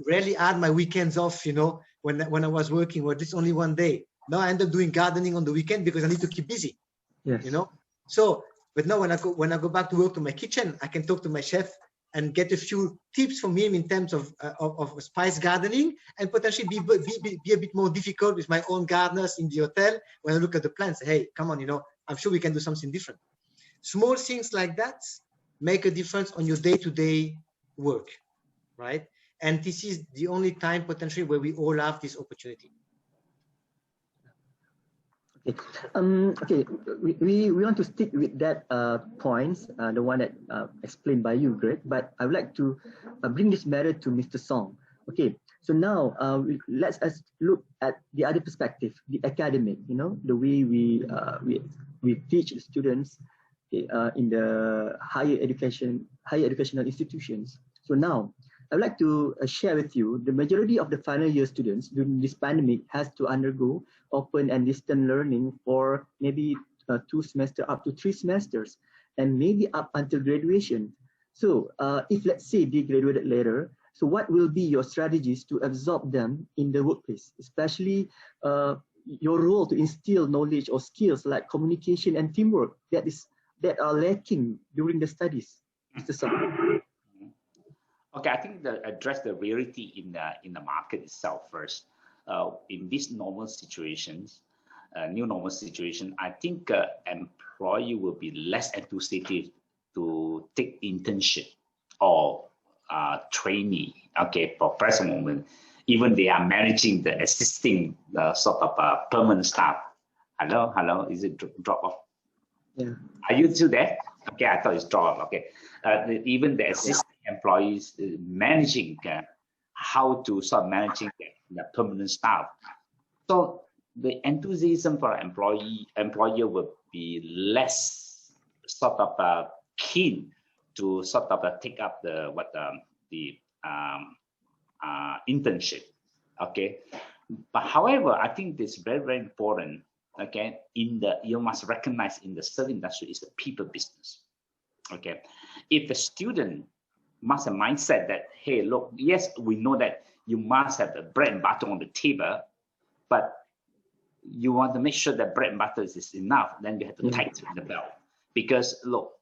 rarely had my weekends off, you know, when I was working, or just only one day. Now I end up doing gardening on the weekend because I need to keep busy. Yes. You know, so, but now when I go back to work to my kitchen, I can talk to my chef and get a few tips from him in terms of spice gardening, and potentially be a bit more difficult with my own gardeners in the hotel when I look at the plants. Hey, come on, you know, I'm sure we can do something different. Small things like that make a difference on your day-to-day work, right? And this is the only time potentially where we all have this opportunity. Okay, okay. We want to stick with that points, the one that explained by you, Greg. But I would like to bring this matter to Mr. Song. Okay, so now let's look at the other perspective, the academic. You know, the way we teach the students in the higher educational institutions. So now I'd like to share with you the majority of the final year students during this pandemic has to undergo open and distance learning for maybe 2 semesters up to 3 semesters, and maybe up until graduation. So if let's say they graduated later, so what will be your strategies to absorb them in the workplace, especially your role to instill knowledge or skills like communication and teamwork that are lacking during the studies, Mr. Song? Okay, I think address the reality in the market itself first. In these normal situations, new normal situation, I think employee will be less enthusiastic to take internship or trainee. Okay, for present moment, even they are managing the existing sort of permanent staff. Hello, is it drop off? Yeah. Are you still there? Okay, I thought it's drop off. Okay, even the existing employees managing how to start managing the permanent staff. So the enthusiasm for employer will be less sort of keen to sort of take up the internship. Okay, but however, I think this very, very important. Okay, you must recognize in the service industry is the people business. Okay, if the student must have mindset that, hey, look, yes, we know that you must have the bread and butter on the table, but you want to make sure that bread and butter is enough, then you have to tighten the belt. Because look,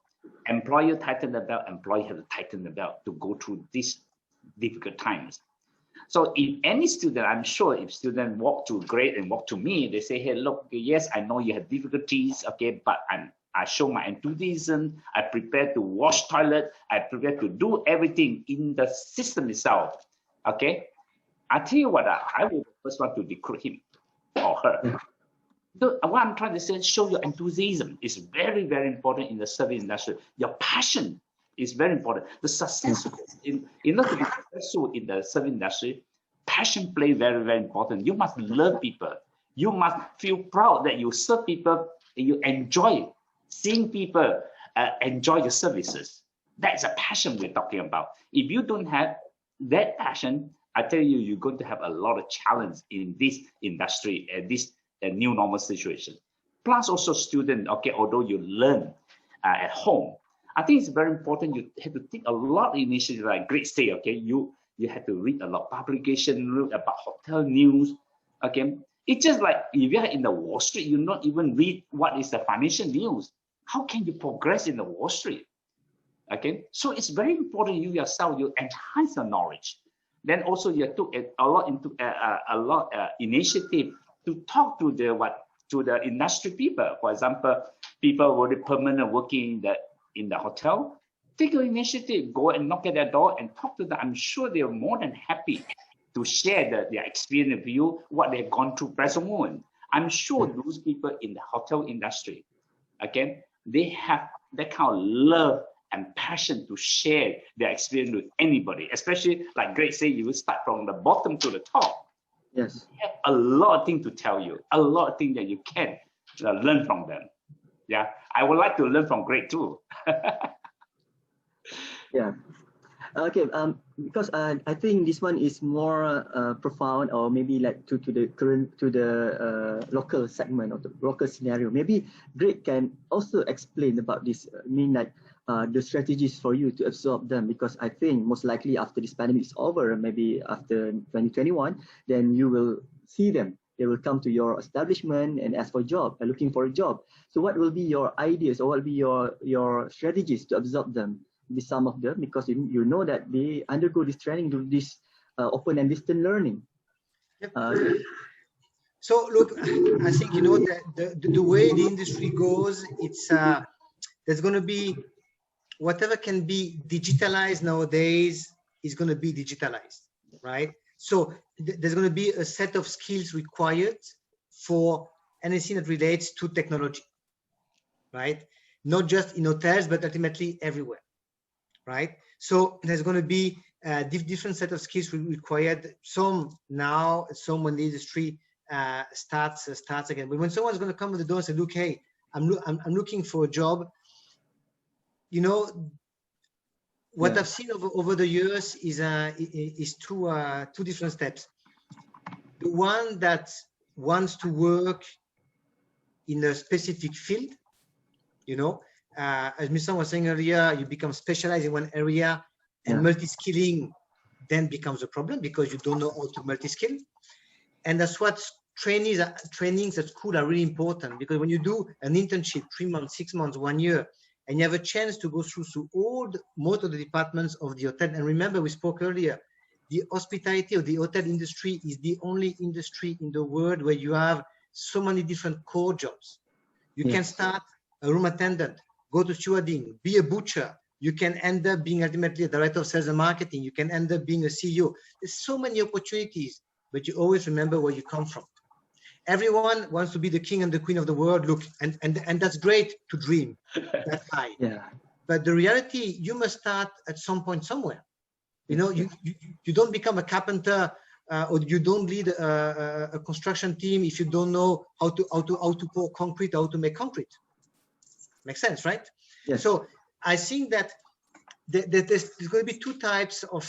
employer tighten the belt, employee have to tighten the belt to go through these difficult times. So if any student, I'm sure if student walk to grade and walk to me, they say, hey, look, yes, I know you have difficulties, okay, but I show my enthusiasm, I prepare to wash toilet, I prepare to do everything in the system itself, okay? I tell you what, I will first want to recruit him or her. So what I'm trying to say, show your enthusiasm is very, very important in the service industry. Your passion is very important. The success in order to be successful in the service industry, passion plays very, very important. You must love people. You must feel proud that you serve people, and you enjoy seeing people enjoy your services. That's a passion we're talking about. If you don't have that passion, I tell you, you're going to have a lot of challenge in this industry, this new normal situation. Plus also student, okay, although you learn at home, I think it's very important you have to take a lot of initiative, like Greg say, okay, you have to read a lot of publication, read about hotel news, okay. It's just like if you're in the Wall Street, you not even read what is the financial news. How can you progress in the Wall Street? Okay, so it's very important you yourself, you enhance your knowledge. Then also you took a lot initiative to talk to the industry people. For example, people already permanent working in the hotel. Take your initiative, go and knock at their door and talk to them. I'm sure they're more than happy to share their experience with you, what they've gone through present moment. I'm sure those people in the hotel industry, again, they have that kind of love and passion to share their experience with anybody, especially like Greg said, you will start from the bottom to the top. Yes. They have a lot of things to tell you, a lot of things that you can learn from them. Yeah, I would like to learn from Greg too. Yeah. Okay, because I think this one is more profound, or maybe like to the current, to the local segment of the local scenario. Maybe Greg can also explain about this. Like the strategies for you to absorb them, because I think most likely after this pandemic is over, maybe after 2021, then you will see them. They will come to your establishment and ask for a job, looking for a job. So what will be your ideas, or what will be your strategies to absorb them? Be some of them, because you know that they undergo this training, do this open and distant learning. Yep. So look, I think the way the industry goes, it's there's going to be whatever can be digitalized nowadays is going to be digitalized, right? So there's going to be a set of skills required for anything that relates to technology, right? Not just in hotels, but ultimately everywhere. Right, so there's going to be a different set of skills required. Some now, some when the industry starts again. But when someone's going to come to the door and say, "Look, hey, I'm looking for a job," what I've seen over the years is two different steps. The one that wants to work in a specific field, as Mr. was saying earlier, you become specialized in one area, and multi-skilling then becomes a problem because you don't know how to multi-skill. And that's what trainings at school are really important, because when you do an internship, 3 months, 6 months, 1 year, and you have a chance to go through most of the departments of the hotel. And remember, we spoke earlier, the hospitality or the hotel industry is the only industry in the world where you have so many different core jobs. You can start a room attendant, go to stewarding, be a butcher. You can end up being ultimately a director of sales and marketing. You can end up being a CEO. There's so many opportunities, but you always remember where you come from. Everyone wants to be the king and the queen of the world. Look, and that's great to dream that high. But the reality, you must start at some point somewhere. You don't become a carpenter or you don't lead a construction team if you don't know how to pour concrete, how to make concrete. Makes sense, right? Yes. So I think that there's going to be two types of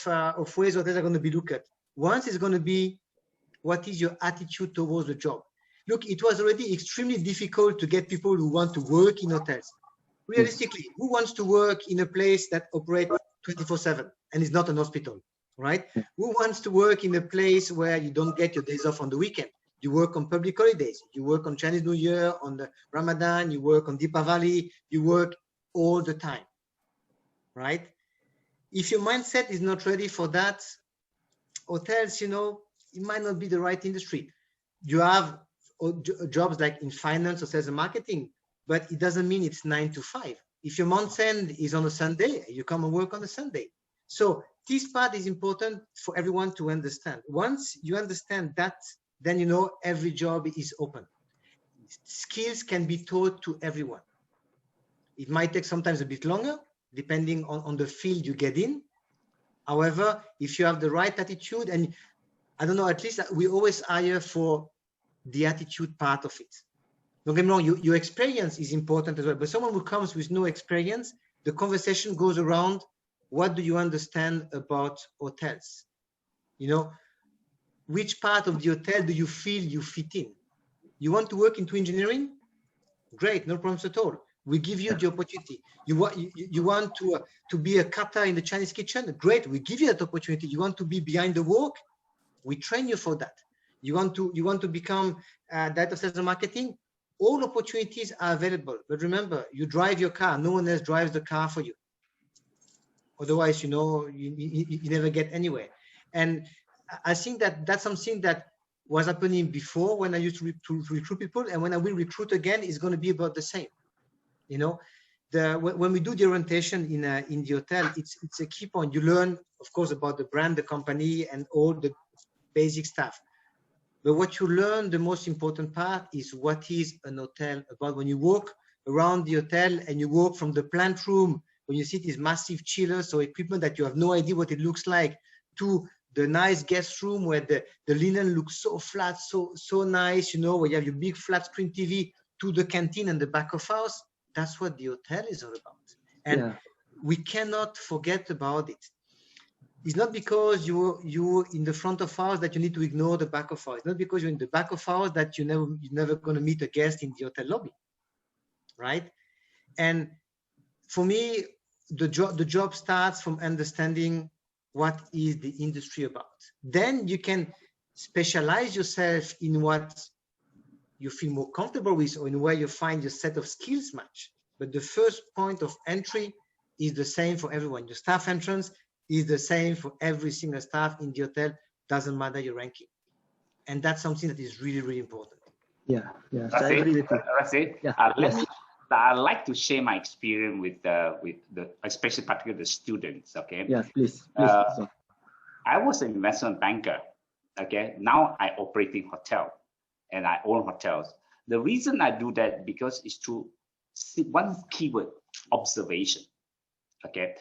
ways hotels are going to be looked at. One is going to be, what is your attitude towards the job? Look, it was already extremely difficult to get people who want to work in hotels. Realistically, who wants to work in a place that operates 24/7 and is not an hospital, right? Who wants to work in a place where you don't get your days off on the weekend? You work on public holidays, you work on Chinese New Year, on the Ramadan, you work on Deepavali, you work all the time, right? If your mindset is not ready for that, hotels, it might not be the right industry. You have jobs like in finance or sales and marketing, but it doesn't mean it's 9 to 5. If your month end is on a Sunday, you come and work on a Sunday. So this part is important for everyone to understand. Once you understand that, then every job is open. Skills can be taught to everyone. It might take sometimes a bit longer, depending on the field you get in. However, if you have the right attitude, and I don't know, at least we always hire for the attitude part of it. Don't get me wrong, your experience is important as well, but someone who comes with no experience, the conversation goes around, what do you understand about hotels? Which part of the hotel do you feel you fit in? You want to work into engineering? Great, no problems at all. We give you the opportunity. You want to be a kata in the Chinese kitchen? Great, we give you that opportunity. You want to be behind the work? We train you for that. You want to become director of sales and marketing? All opportunities are available. But remember, you drive your car. No one else drives the car for you. Otherwise, you never get anywhere. And I think that's something that was happening before when I used to recruit people, and when I will recruit again, it's going to be about the same. When we do the orientation in the hotel, it's a key point. You learn, of course, about the brand, the company, and all the basic stuff. But what you learn, the most important part, is what is an hotel about. When you walk around the hotel and you walk from the plant room, when you see these massive chillers or equipment that you have no idea what it looks like, to the nice guest room where the linen looks so flat, so nice, where you have your big flat screen TV, to the canteen and the back of house, that's what the hotel is all about. And we cannot forget about it. it's not because you in the front of house that you need to ignore the back of house. It's not because you're in the back of house that you're never going to meet a guest in the hotel lobby, right? And for me, the job starts from understanding what is the industry about. Then you can specialize yourself in what you feel more comfortable with, or in where you find your set of skills match. But the first point of entry is the same for everyone. Your staff entrance is the same for every single staff in the hotel, doesn't matter your ranking. And that's something that is really, really important. Yeah, yeah. So I agree with you. Raziff, Yeah, I'd like to share my experience with the especially particularly the students. Okay. Yes, please. I was an investment banker. Okay. Now I operate in hotel, and I own hotels. The reason I do that because it's to see one keyword: observation. Okay.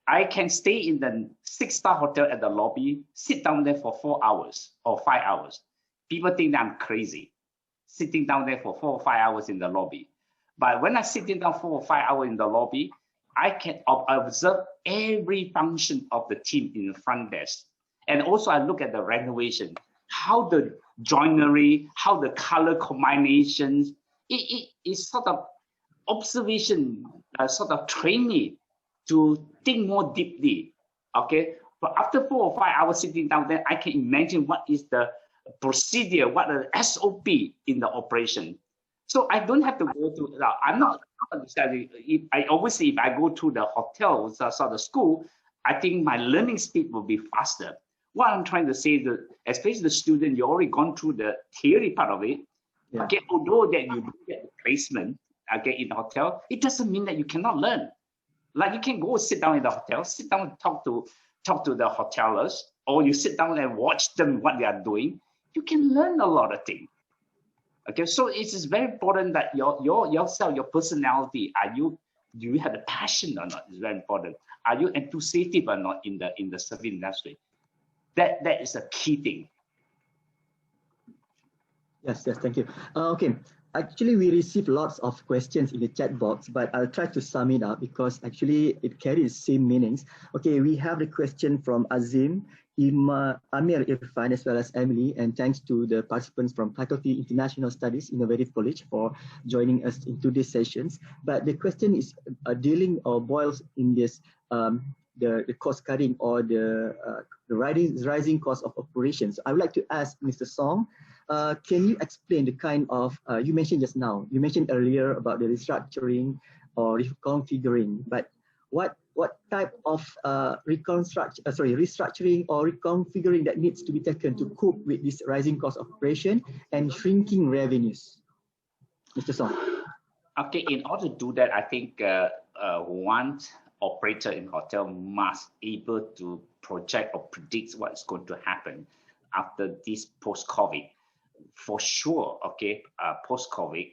I can stay in the 6-star hotel at the lobby, sit down there for 4 hours or 5 hours. People think that I'm crazy, sitting down there for 4 or 5 hours in the lobby. But when I sit down 4 or 5 hours in the lobby, I can observe every function of the team in the front desk. And also I look at the renovation, how the joinery, how the color combinations, it is sort of observation, sort of training to think more deeply, okay? But after 4 or 5 hours sitting down there, I can imagine what is the procedure, what are the SOP in the operation. So I don't have to go to, I'm not understanding, I always say if I go to the hotel, sort of the school, I think my learning speed will be faster. What I'm trying to say is that, especially the student, you already gone through the theory part of it, okay, although that you do get the placement, okay, in the hotel, it doesn't mean that you cannot learn. Like you can go sit down in the hotel, sit down and talk to the hotelers, or you sit down and watch them what they are doing. You can learn a lot of things. Okay, so it is very important that yourself, your personality, do you have the passion or not? It's very important. Are you enthusiastic or not in the service industry? That is a key thing. Yes, thank you. Okay. Actually, we received lots of questions in the chat box, but I'll try to sum it up because actually it carries same meanings. Okay, we have the question from Azim, Amir Irfan, as well as Emily, and thanks to the participants from Faculty International Studies, Innovative College, for joining us in today's sessions. But the question is dealing or boils in this the cost cutting or the rising cost of operations. I would like to ask Mr. Song, can you explain the kind of, you mentioned just now, you mentioned earlier about the restructuring or reconfiguring, but what type of restructuring or reconfiguring that needs to be taken to cope with this rising cost of operation and shrinking revenues? Mr. Song. Okay, in order to do that, I think one operator in hotel must able to project or predict what is going to happen after this post-COVID. For sure, okay, post-COVID,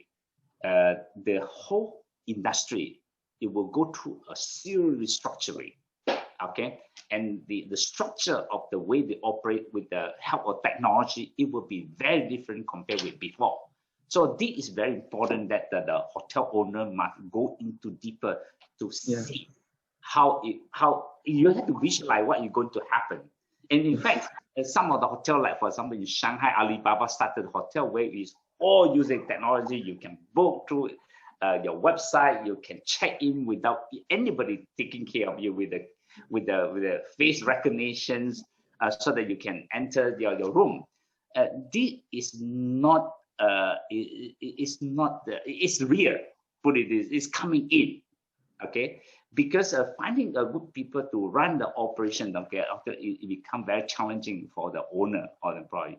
the whole industry, it will go through a serious restructuring, okay? And the structure of the way they operate with the help of technology, it will be very different compared with before. So this is very important that the hotel owner must go into deeper to see how you have to visualize what is going to happen. And in fact, some of the hotel, like for example in Shanghai, Alibaba started a hotel where it's all using technology. You can book through your website. You can check in without anybody taking care of you with the face recognitions, so that you can enter your room. This is not it's real. Put it this, it's coming in, okay? Because finding a good people to run the operation, okay, after it become very challenging for the owner or the employee.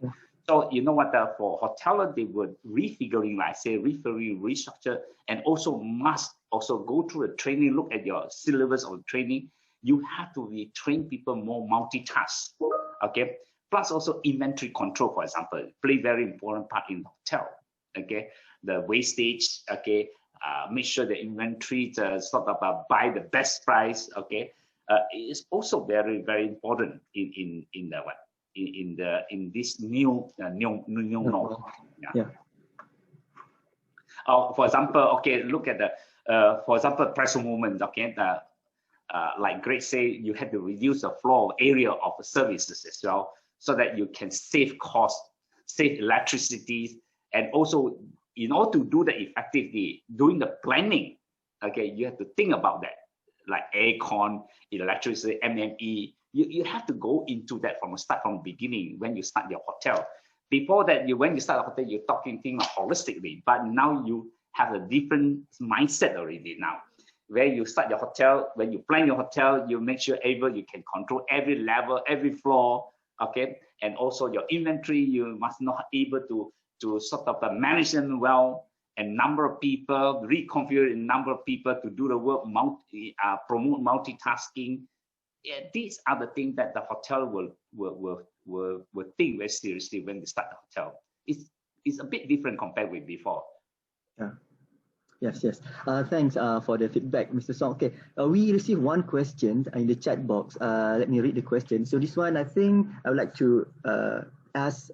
So you know what? For hoteler, they were refiguring, like I say, restructure, and also must also go through the training. Look at your syllabus of training. You have to train people more multitask, okay? Plus also inventory control, for example, play very important part in hotel, okay? The wastage, okay? Make sure the inventory sort of buy the best price, okay? It's also very, very important in this new norm. For example, okay, look at the for example price movement, okay? like Greg said, you had to reduce the floor area of the services as well, so that you can save costs, save electricity, and also in order to do that effectively, doing the planning, okay, you have to think about that, like aircon, electricity, MME. You have to go into that from the beginning when you start your hotel. Before that, when you start a hotel, you're talking things holistically, but now you have a different mindset already now. Where you start your hotel, when you plan your hotel, you make sure you can control every level, every floor, okay? And also your inventory, you must not able to sort of manage them well, and number of people, reconfigure the number of people to do the work, promote multitasking. Yeah, these are the things that the hotel will think very seriously when they start the hotel. It's a bit different compared with before. Yeah. Yes. Thanks for the feedback, Mr. Song. Okay, we received one question in the chat box. Let me read the question. So this one, I think I would like to ask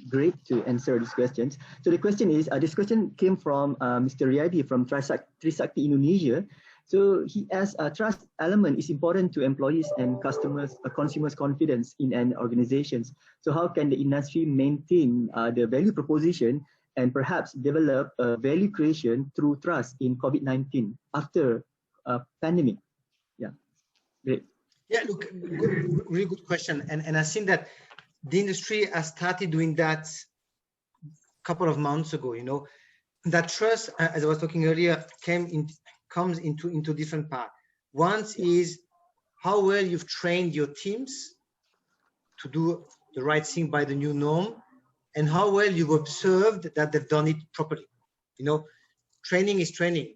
Greg to answer these questions. So the question is, this question came from Mr. Riyadi from Trisakti Indonesia. So he asks, trust element is important to employees and customers, consumers' confidence in an organization. So how can the industry maintain the value proposition and perhaps develop value creation through trust in COVID-19 after pandemic? Yeah, great. Yeah, look, really good question. And I think that the industry has started doing that a couple of months ago. You know, that trust, as I was talking earlier, comes into different parts. One is how well you've trained your teams to do the right thing by the new norm, and how well you've observed that they've done it properly. You know, training is training.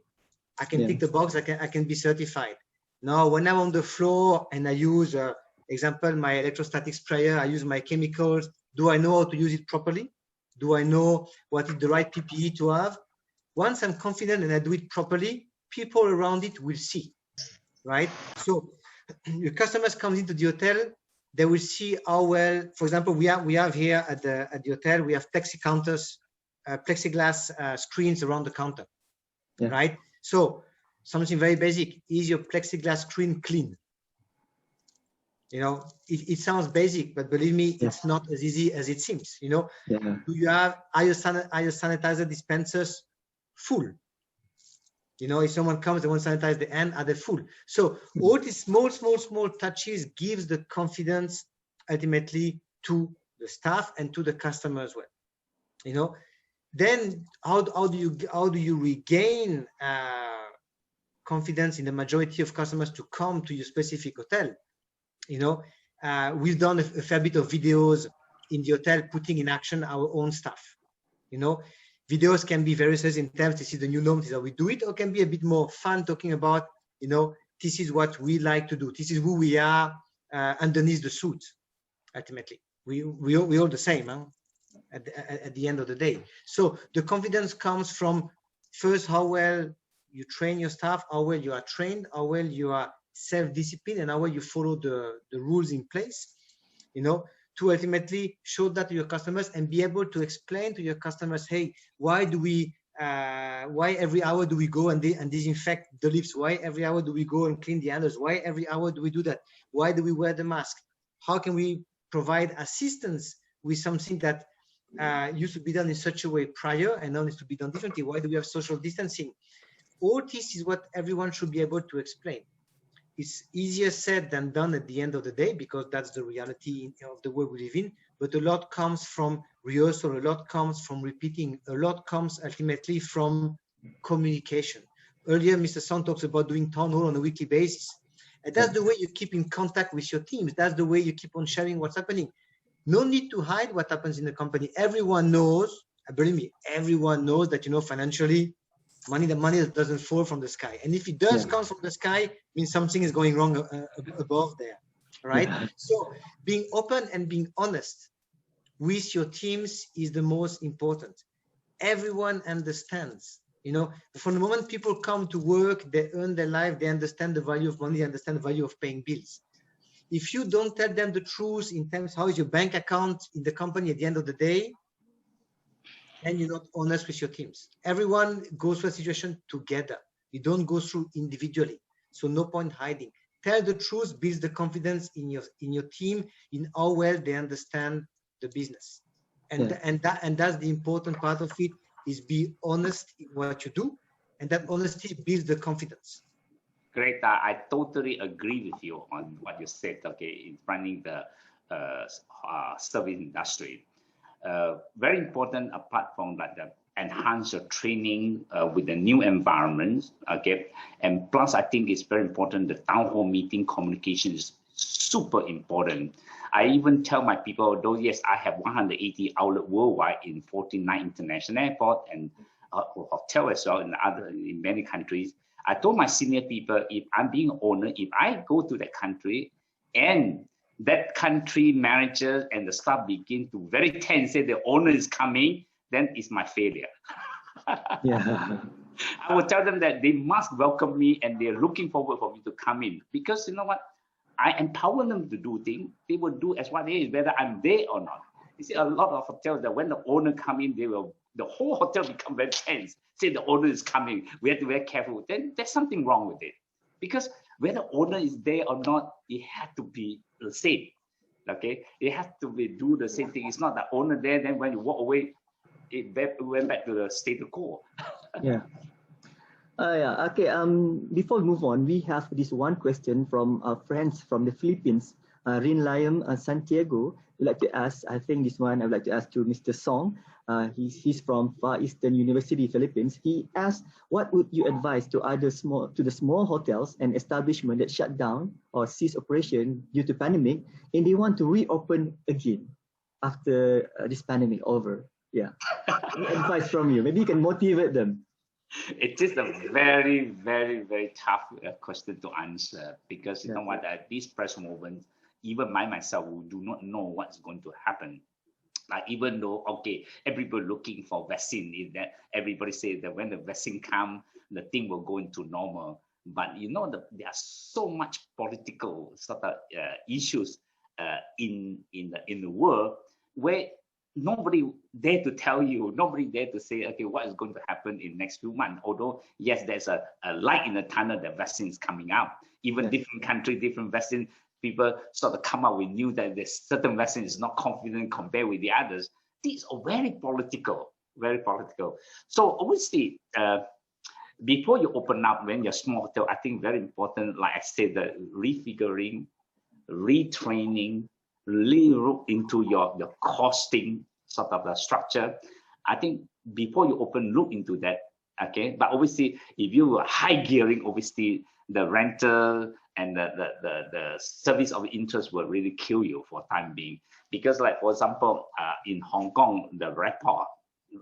I can tick the box, I can be certified. Now, when I'm on the floor and I use, example, my electrostatic sprayer, I use my chemicals, do I know how to use it properly? Do I know what is the right PPE to have? Once I'm confident and I do it properly, people around it will see, right? So your customers come into the hotel, they will see how well, for example, we have here at the hotel, we have plexi counters, plexiglass screens around the counter, right? So something very basic, is your plexiglass screen clean? You know, it sounds basic, but believe me, it's not as easy as it seems. You know, do you have, are your sanitizer dispensers full? You know, if someone comes, they want to sanitize the hand, are they full? So all these small touches gives the confidence ultimately to the staff and to the customer as well. You know, then how do you regain confidence in the majority of customers to come to your specific hotel? You know, we've done a fair bit of videos in the hotel, putting in action our own stuff. You know, videos can be very serious in terms, this is the new norm, this is how we do it, or can be a bit more fun, talking about, you know, this is what we like to do, this is who we are underneath the suit. Ultimately, we all the same, huh? At the end of the day. So the confidence comes from, first, how well you train your staff, how well you are trained, how well you are self-disciplined, and how well you follow the rules in place, you know, to ultimately show that to your customers and be able to explain to your customers, hey, why every hour do we go and disinfect the lips? Why every hour do we go and clean the handles? Why every hour do we do that? Why do we wear the mask? How can we provide assistance with something that used to be done in such a way prior and now needs to be done differently? Why do we have social distancing? All this is what everyone should be able to explain. It's easier said than done at the end of the day, because that's the reality of the world we live in. But a lot comes from rehearsal, a lot comes from repeating, a lot comes ultimately from communication. Earlier, Mr. Son talks about doing town hall on a weekly basis. And that's the way you keep in contact with your teams. That's the way you keep on sharing what's happening. No need to hide what happens in the company. Everyone knows, believe me, everyone knows that, you know, financially, the money doesn't fall from the sky. And if it does come from the sky, it means something is going wrong above there, right? So being open and being honest with your teams is the most important. Everyone understands, you know, from the moment people come to work, they earn their life, they understand the value of money, they understand the value of paying bills. If you don't tell them the truth in terms of how is your bank account in the company at the end of the day, and you're not honest with your teams. Everyone goes through a situation together. You don't go through individually. So no point hiding. Tell the truth, build the confidence in your team, in how well they understand the business. And that's the important part of it, is be honest in what you do, and that honesty builds the confidence. Great. I totally agree with you on what you said, okay, in running the service industry. Very important, apart from that, enhance your training with the new environments, okay, and plus I think it's very important, the town hall meeting communication is super important. I even tell my people, though yes, I have 180 outlets worldwide in 49 international airports and hotel as well in many countries. I told my senior people, if I'm being owner, if I go to that country and that country manager and the staff begin to very tense, say the owner is coming, then it's my failure. Yeah. I will tell them that they must welcome me and they're looking forward for me to come in, because you know what? I empower them to do things. They will do as what it is, whether I'm there or not. You see, a lot of hotels that when the owner come in, the whole hotel become very tense. Say the owner is coming, we have to be very careful. Then there's something wrong with it, because whether the owner is there or not, it has to be the same. Okay, it has to be do the same thing. It's not the owner there, then when you walk away, it went back to the status quo. Yeah. Yeah. Okay. Before we move on, we have this one question from our friends from the Philippines, Rin Liam Santiago. We'd like to ask. I think this one I'd like to ask to Mr. Song. He's from Far Eastern University, Philippines. He asked, what would you advise to the small hotels and establishments that shut down or cease operation due to pandemic, and they want to reopen again after this pandemic over? Yeah. Any advice from you? Maybe you can motivate them. It is a very, very, very tough question to answer, because you know what, at this present moment, even myself who do not know what's going to happen. Like, even though, okay, everybody looking for vaccine, is that everybody says that when the vaccine comes, the thing will go into normal. But you know, there are so much political sort of issues in the world where nobody dare to tell you, nobody dare to say, okay, what is going to happen in next few months? Although, yes, there's a light in the tunnel, the vaccine is coming out. Even different countries, different vaccine, people sort of come up with news that there's certain vaccine is not confident compared with the others. These are very political, very political. So obviously, before you open up, when you're small hotel, I think very important, like I said, the refiguring, retraining, look into your costing sort of the structure. I think before you open, look into that. Okay, but obviously, if you are high gearing, obviously the rental and the service of interest will really kill you for time being. Because, like for example, in Hong Kong, the rapport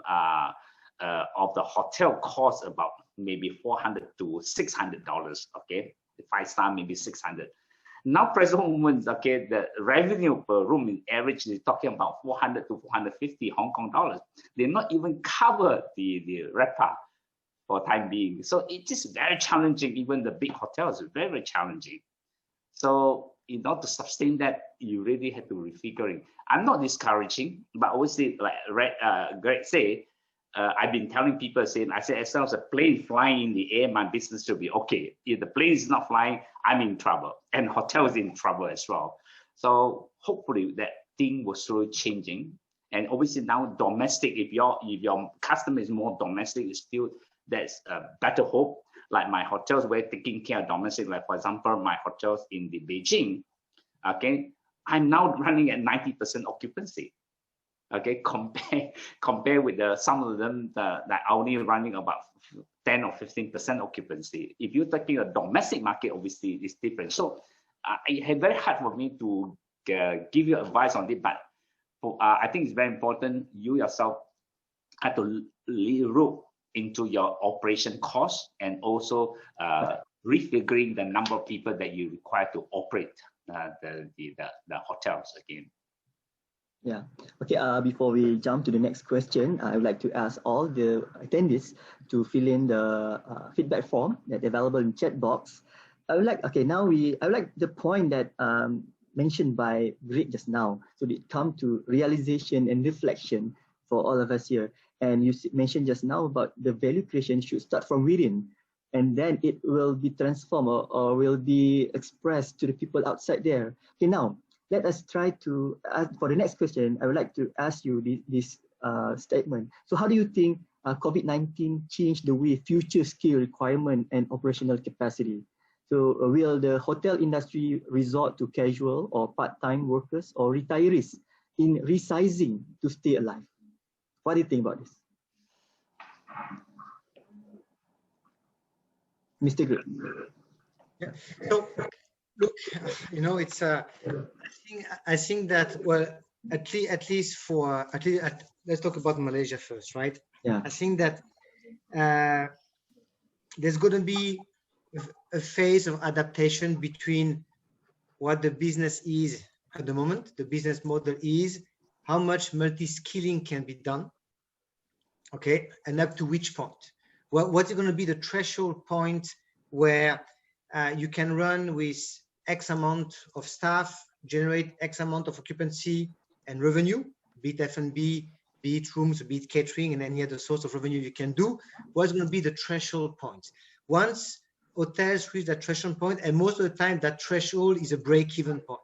of the hotel costs about maybe $400 to $600. Okay, the 5-star maybe 600. Now, present moment, okay, the revenue per room in average is talking about 400 to 450 Hong Kong dollars. They not even cover the rapport for time being. So it is very challenging. Even the big hotels are very, very challenging. So in order to sustain that, you really have to refiguring. I'm not discouraging, but obviously, like Greg said, I've been telling people, saying, I said, as long as a plane flying in the air, my business will be okay. If the plane is not flying, I'm in trouble, and hotels in trouble as well. So hopefully that thing will slowly changing. And obviously now domestic, if your customer is more domestic, it's still, that's a better hope. Like my hotels, we're taking care of domestic. Like for example, my hotels in the Beijing, okay, I'm now running at 90% occupancy. Okay, compare with some of them that are only running about 10 or 15% occupancy. If you're taking a domestic market, obviously it's different. So it's very hard for me to give you advice on it, but I think it's very important you yourself have to look into your operation costs and also refiguring the number of people that you require to operate the hotels again. Yeah. Okay. Before we jump to the next question, I would like to ask all the attendees to fill in the feedback form that's available in chat box. I would like the point that mentioned by Greg just now. So it come to realization and reflection for all of us here. And you mentioned just now about the value creation should start from within. and then it will be transformed or will be expressed to the people outside there. Okay, now let us try to ask for the next question. I would like to ask you this statement. So how do you think COVID-19 changed the way future skill requirement and operational capacity? So will the hotel industry resort to casual or part-time workers or retirees in resizing to stay alive? What do you think about this? Mr. Greg. Yeah. So look, you know, it's I think that, well, at least let's talk about Malaysia first, right? Yeah. I think that there's going to be a phase of adaptation between what the business is at the moment, the business model is, how much multi-skilling can be done, okay, and up to which point. What's going to be the threshold point where you can run with X amount of staff, generate X amount of occupancy and revenue, be it F&B, be it rooms, be it catering, and any other source of revenue you can do? What's going to be the threshold point? Once hotels reach that threshold point, and most of the time that threshold is a break-even point,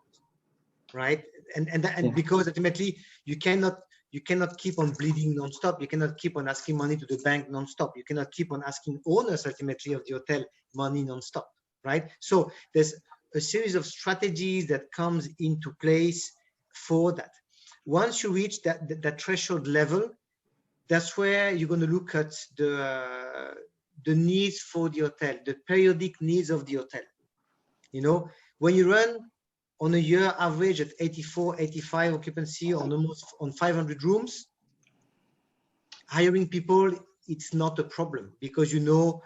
right? And because ultimately you cannot keep on bleeding non-stop. You cannot keep on asking money to the bank non-stop. You cannot keep on asking owners ultimately of the hotel money non-stop, right? So there's a series of strategies that comes into place for that. Once you reach that threshold level, that's where you're going to look at the needs for the hotel, the periodic needs of the hotel. You know, when you run on a year average at 84, 85 occupancy on almost on 500 rooms, hiring people, it's not a problem, because you know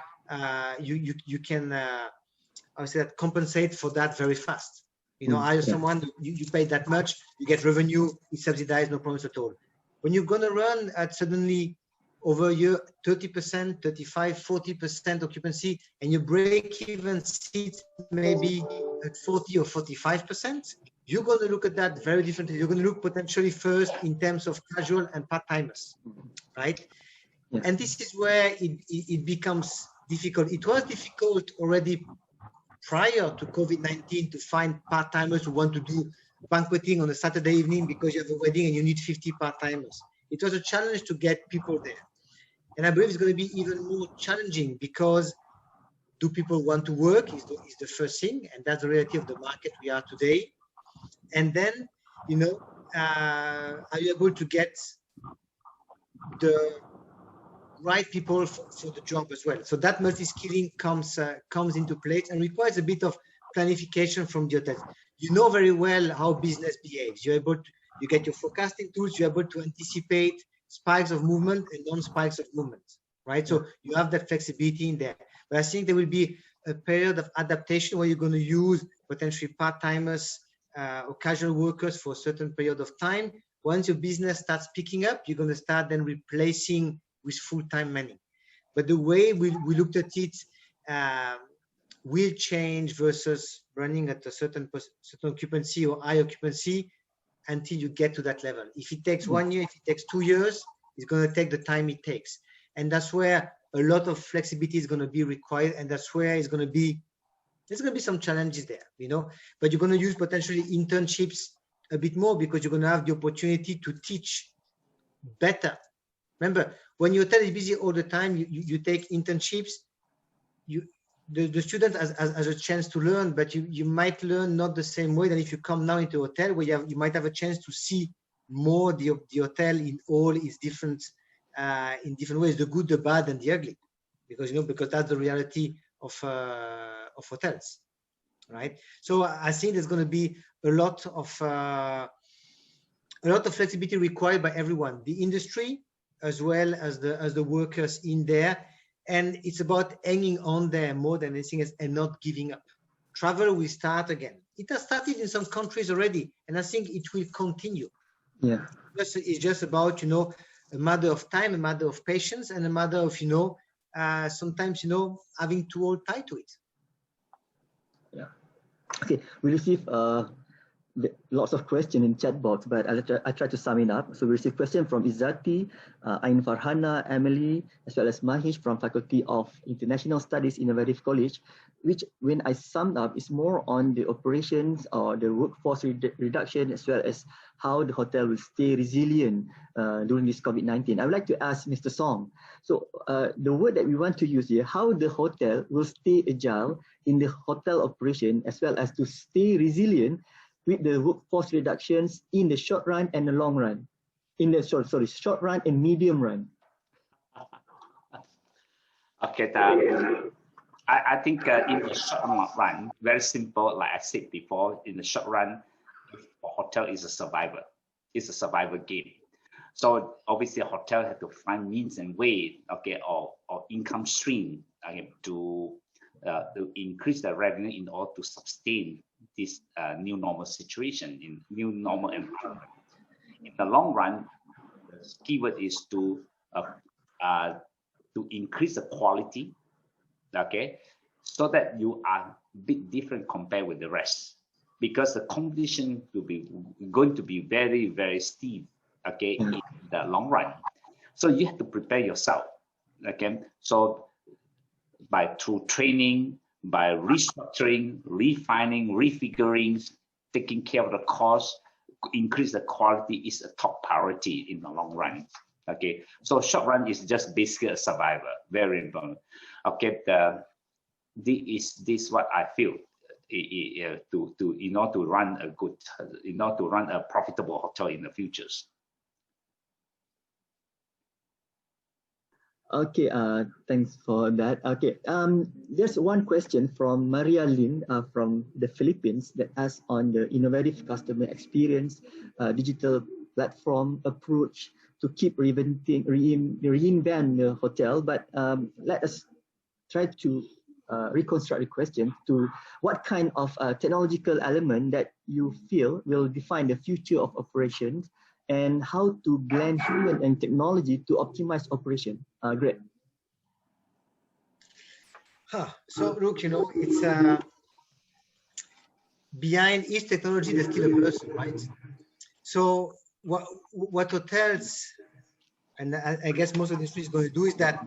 you can I would say that compensate for that very fast. You know, hire someone, you pay that much, you get revenue, it's subsidized, no problems at all. When you're going to run at suddenly over a year 30%, 35, 40% occupancy, and your break-even seats maybe at 40 or 45%, you're going to look at that very differently. You're going to look potentially first in terms of casual and part-timers, right? Yeah. And this is where it becomes difficult. It was difficult already prior to COVID-19 to find part-timers who want to do banqueting on a Saturday evening because you have a wedding and you need 50 part-timers. It was a challenge to get people there. And I believe it's going to be even more challenging, because do people want to work is the first thing, and that's the reality of the market we are today. And then, you know, are you able to get the right people for the job as well? So that multi-skilling comes into place and requires a bit of planification from the hotels. You know very well how business behaves. You're able to, you get your forecasting tools, you're able to anticipate spikes of movement and non-spikes of movement, right? So you have that flexibility in there. But I think there will be a period of adaptation where you're going to use potentially part-timers or casual workers for a certain period of time. Once your business starts picking up, you're going to start then replacing with full-time manning. But the way we looked at it will change versus running at a certain occupancy or high occupancy until you get to that level. If it takes 1 year, if it takes 2 years, it's going to take the time it takes. And that's where a lot of flexibility is going to be required. And that's where there's going to be some challenges there, you know, but you're going to use potentially internships a bit more, because you're going to have the opportunity to teach better. Remember, when your hotel is busy all the time, you take internships, the student has a chance to learn, but you might learn not the same way than if you come now into a hotel where you might have a chance to see more the hotel in all its different in different ways, the good, the bad, and the ugly, because that's the reality of hotels, right? So I think there's going to be a lot of flexibility required by everyone, the industry as well as the workers in there. And it's about hanging on there more than anything else and not giving up. Travel will start again. It has started in some countries already, and I think it will continue. Yeah, it's just about, you know, a matter of time, a matter of patience, and a matter of, you know, sometimes, you know, having to hold tight to it. Yeah. Okay, we receive lots of questions in chat box, but I try to sum it up. So we received question from Izzati, Ain Farhana, Emily, as well as Mahish from Faculty of International Studies, Innovative College, which when I summed up is more on the operations or the workforce reduction, as well as how the hotel will stay resilient during this COVID-19. I would like to ask Mr. Song, so the word that we want to use here, how the hotel will stay agile in the hotel operation, as well as to stay resilient with the workforce reductions in the short run and the long run, in the short run and medium run. Okay, I think in the short run, very simple. Like I said before, in the short run, a hotel is a survivor. It's a survival game. So obviously, a hotel has to find means and way, okay, or income stream, okay, to increase the revenue in order to sustain this new normal situation, in new normal environment. In the long run, the keyword is to increase the quality, okay, so that you are a bit different compared with the rest, because the competition will be going to be very, very steep, okay, in the long run. So you have to prepare yourself, okay. So through training, by restructuring, refining, refiguring, taking care of the cost, increase the quality is a top priority in the long run. Okay, so short run is just basically a survivor, very important. Okay, this is what I feel in order to run a good, in order to run a profitable hotel in the futures. Okay, thanks for that. Okay, there's one question from Maria Lin from the Philippines that asks on the innovative customer experience, digital platform approach to keep reinvent the hotel. But let us try to reconstruct the question to what kind of technological element that you feel will define the future of operations, and how to blend human and technology to optimize operation. Greg. So look, you know, it's behind each technology there's still a person, right? So what hotels, and I guess most of the industry is going to do, is that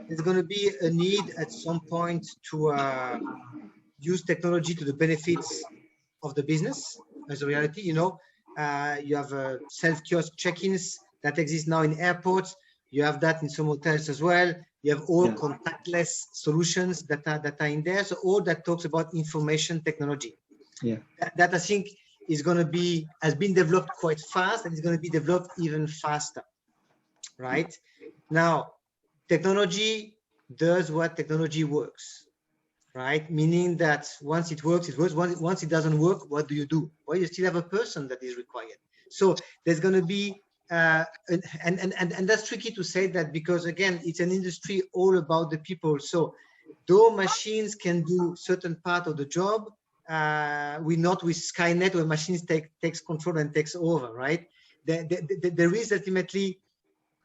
there's going to be a need at some point to use technology to the benefits of the business. As a reality, you know, you have self-kiosk check-ins that exist now in airports. You have that in some hotels as well. You have all contactless solutions that are in there. So all that talks about information technology. Yeah, that I think is going to be, has been developed quite fast, and is going to be developed even faster. Right now, technology does what technology works. Right, meaning that once it works, it works. Once it doesn't work, what do you do? Well, you still have a person that is required. So there's going to be, and that's tricky to say that, because again, it's an industry all about the people. So though machines can do certain part of the job, we're not with Skynet where machines takes control and takes over. Right, there is ultimately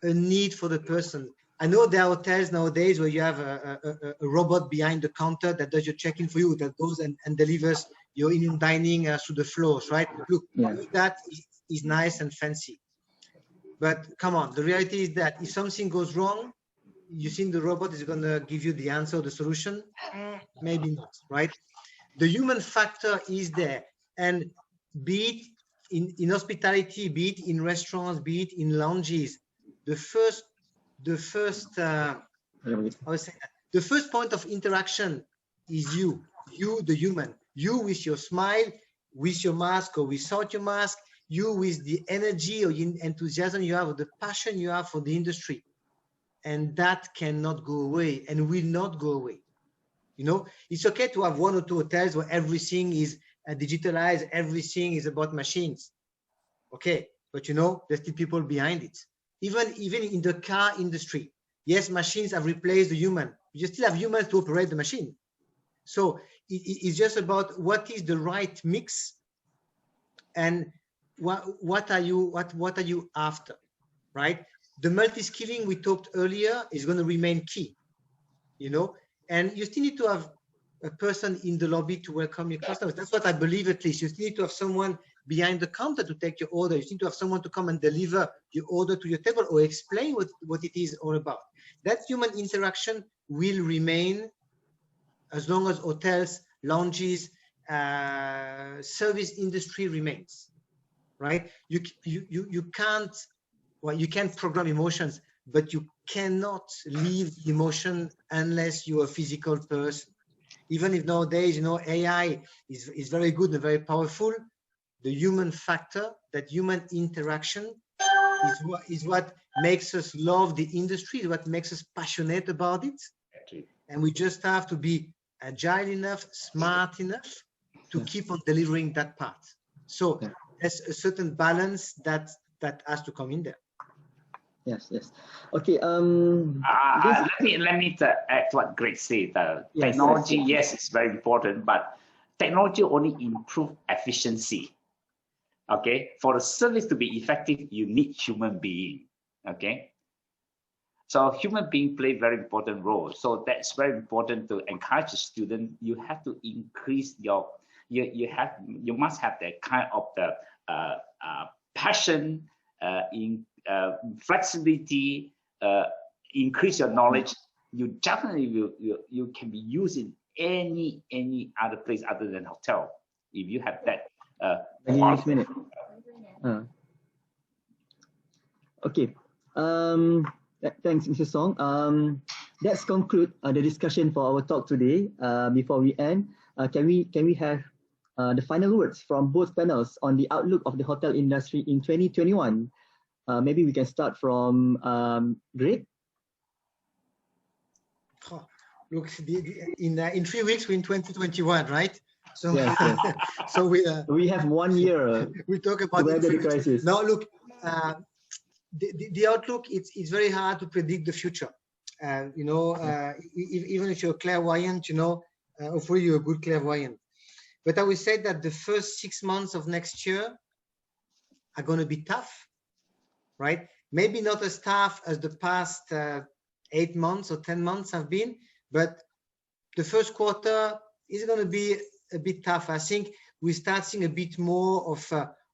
a need for the person. I know there are hotels nowadays where you have a robot behind the counter that does your check-in for you, that goes and delivers your Indian dining through the floors, right? Look, that is nice and fancy. But come on, the reality is that if something goes wrong, you think the robot is going to give you the answer or the solution? Maybe not, right? The human factor is there. And be it in hospitality, be it in restaurants, be it in lounges, the first point of interaction is you, the human, you with your smile, with your mask or without your mask, you with the energy or enthusiasm you have, or the passion you have for the industry. And that cannot go away and will not go away. You know, it's okay to have one or two hotels where everything is digitalized, everything is about machines. Okay, but you know, there's still people behind it. Even in the car industry, yes, machines have replaced the human. You still have humans to operate the machine. So it's just about what is the right mix, and what are you after, right? The multi-skilling we talked earlier is going to remain key, you know, and you still need to have a person in the lobby to welcome your customers. That's what I believe, at least. You still need to have someone behind the counter to take your order. You need to have someone to come and deliver your order to your table or explain what it is all about. That human interaction will remain as long as hotels, lounges, service industry remains, right? You can't, well, you can program emotions, but you cannot leave emotion unless you're a physical person. Even if nowadays, you know, AI is very good and very powerful, the human factor, that human interaction is what makes us love the industry, is what makes us passionate about it. And we just have to be agile enough, smart enough to keep on delivering that part. So there's a certain balance that has to come in there. Yes, yes. Okay. Let me add what Greg said. Technology, yes, it's very important, but technology only improves efficiency. Okay, for the service to be effective, you need human being. Okay, so human being play very important role. So that's very important to encourage the student. You have to increase your you must have that kind of the passion, flexibility, increase your knowledge. You definitely you can be used in any other place other than hotel if you have that. Minute. Okay. Thanks, Mr. Song. Let's conclude the discussion for our talk today. Before we end, can we have the final words from both panels on the outlook of the hotel industry in 2021? Maybe we can start from Greg. Oh, look, in 3 weeks we're in 2021, right? So, yes, yes. So we have 1 year. We talk about the crisis. Now, look, the outlook, it's very hard to predict the future. You know, even if you're clairvoyant, you know, hopefully you're a good clairvoyant. But I would say that the first 6 months of next year are going to be tough, right? Maybe not as tough as the past 8 months or 10 months have been, but the first quarter is going to be a bit tough. I think we start seeing a bit more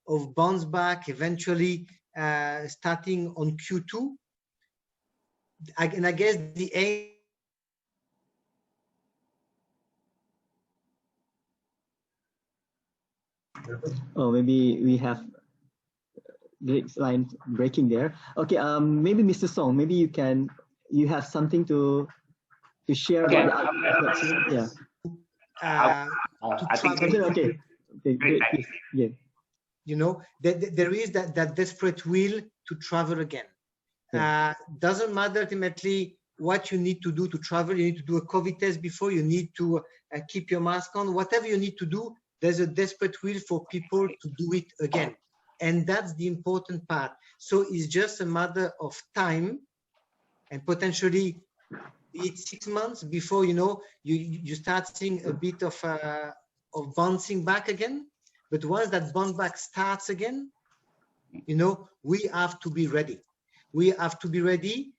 of bounce back eventually starting on Q2. And I guess the aim. Oh, maybe we have Greg's line breaking there. Okay, maybe Mr. Song, maybe you have something to share about the I think okay. Yeah. You know, there is that desperate will to travel again. Doesn't matter ultimately what you need to do to travel. You need to do a COVID test before. You need to keep your mask on. Whatever you need to do, there's a desperate will for people to do it again. And that's the important part. So it's just a matter of time, and potentially it's 6 months before, you know, you start seeing a bit of bouncing back again. But once that bounce back starts again, you know, we have to be ready. We have to be ready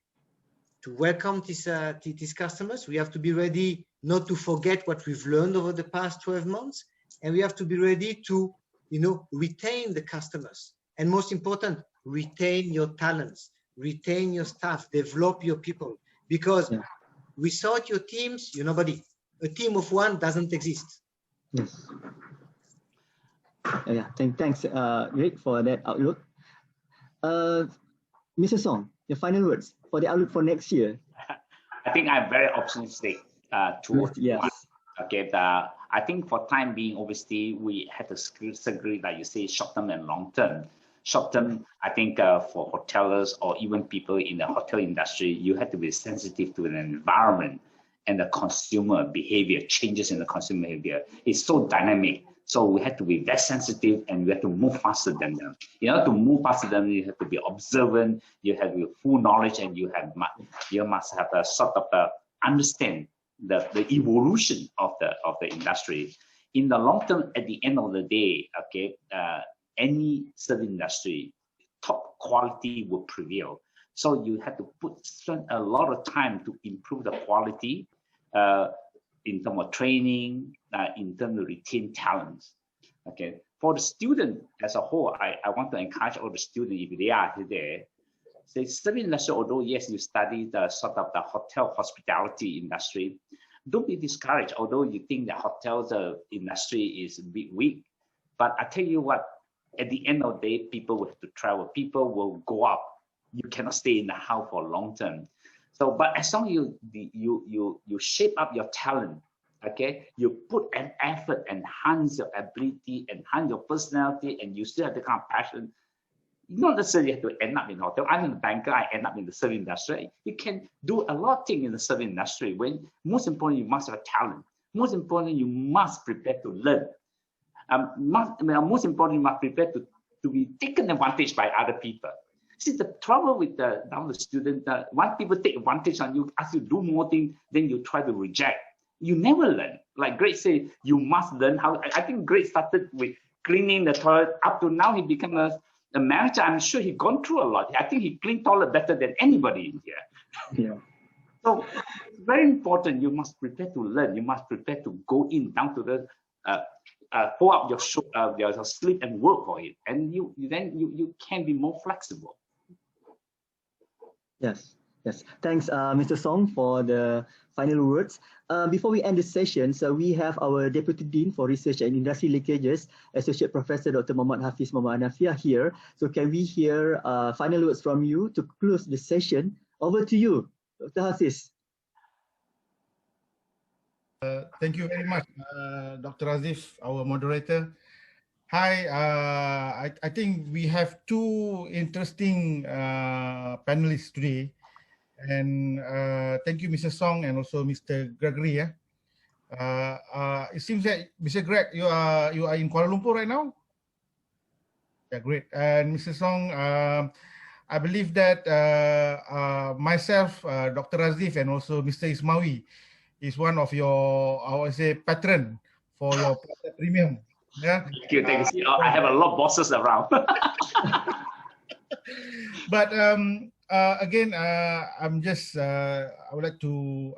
to welcome these customers. We have to be ready not to forget what we've learned over the past 12 months. And we have to be ready to, you know, retain the customers. And most important, retain your talents, retain your staff, develop your people. Because without your teams, you're nobody. A team of one doesn't exist. Yes. Yeah, thanks, Greg, for that outlook. Mr. Song, your final words for the outlook for next year. I think I'm very optimistic towards okay. I think for time being, obviously, we had to segregate, like you say, short term and long term. Short term, I think for hoteliers or even people in the hotel industry, you have to be sensitive to the environment and the consumer behavior, changes in the consumer behavior. It's so dynamic. So we have to be very sensitive and we have to move faster than them. You know, to move faster than them, you have to be observant, you have your full knowledge, and you must have a sort of understand the evolution of the industry. In the long term, at the end of the day, okay, any service industry, top quality will prevail. So you have to spend a lot of time to improve the quality in terms of training, in terms of retain talents. Okay, for the student as a whole, I want to encourage all the students, if they are there, say service industry, although yes, you study the sort of the hotel hospitality industry, don't be discouraged, although you think the hotel industry is a bit weak. But I tell you what, at the end of the day, people will have to travel. People will go out. You cannot stay in the house for long term. So, but as long as you shape up your talent, okay, you put an effort, enhance your ability, enhance your personality, and you still have the kind of passion. You don't necessarily have to end up in hotel. I'm a banker, I end up in the service industry. You can do a lot of things in the service industry. When most importantly, you must have a talent. Most importantly, you must prepare to learn. Most importantly, you must prepare to be taken advantage by other people. See, the trouble with the student, when people take advantage on you, ask you to do more things, then you try to reject. You never learn. Like Greg said, you must learn how. I think Greg started with cleaning the toilet. Up to now, he became a manager. I'm sure he's gone through a lot. I think he cleaned toilet better than anybody in here. Yeah. So very important. You must prepare to learn. You must prepare to go in down to the pull up your sleeve and work for it. And you can be more flexible. Yes. Yes. Thanks, Mr. Song, for the final words. Before we end the session, so we have our Deputy Dean for Research and Industry Linkages, Associate Professor Dr. Muhammad Hafiz Muhammad Anafia here. So can we hear final words from you to close the session? Over to you, Dr. Hafiz. Thank you very much, Dr. Raziff, our moderator. Hi, I think we have two interesting panelists today. And thank you, Mr. Song, and also Mr. Gregory. It seems that Mr. Greg, you are in Kuala Lumpur right now. Yeah, great. And Mr. Song, I believe that myself, Dr. Raziff, and also Mr. Ismawi is one of your, I would say, patron for your premium. Yeah. Thank you. I have a lot of bosses around. But again, I'm just, I would like to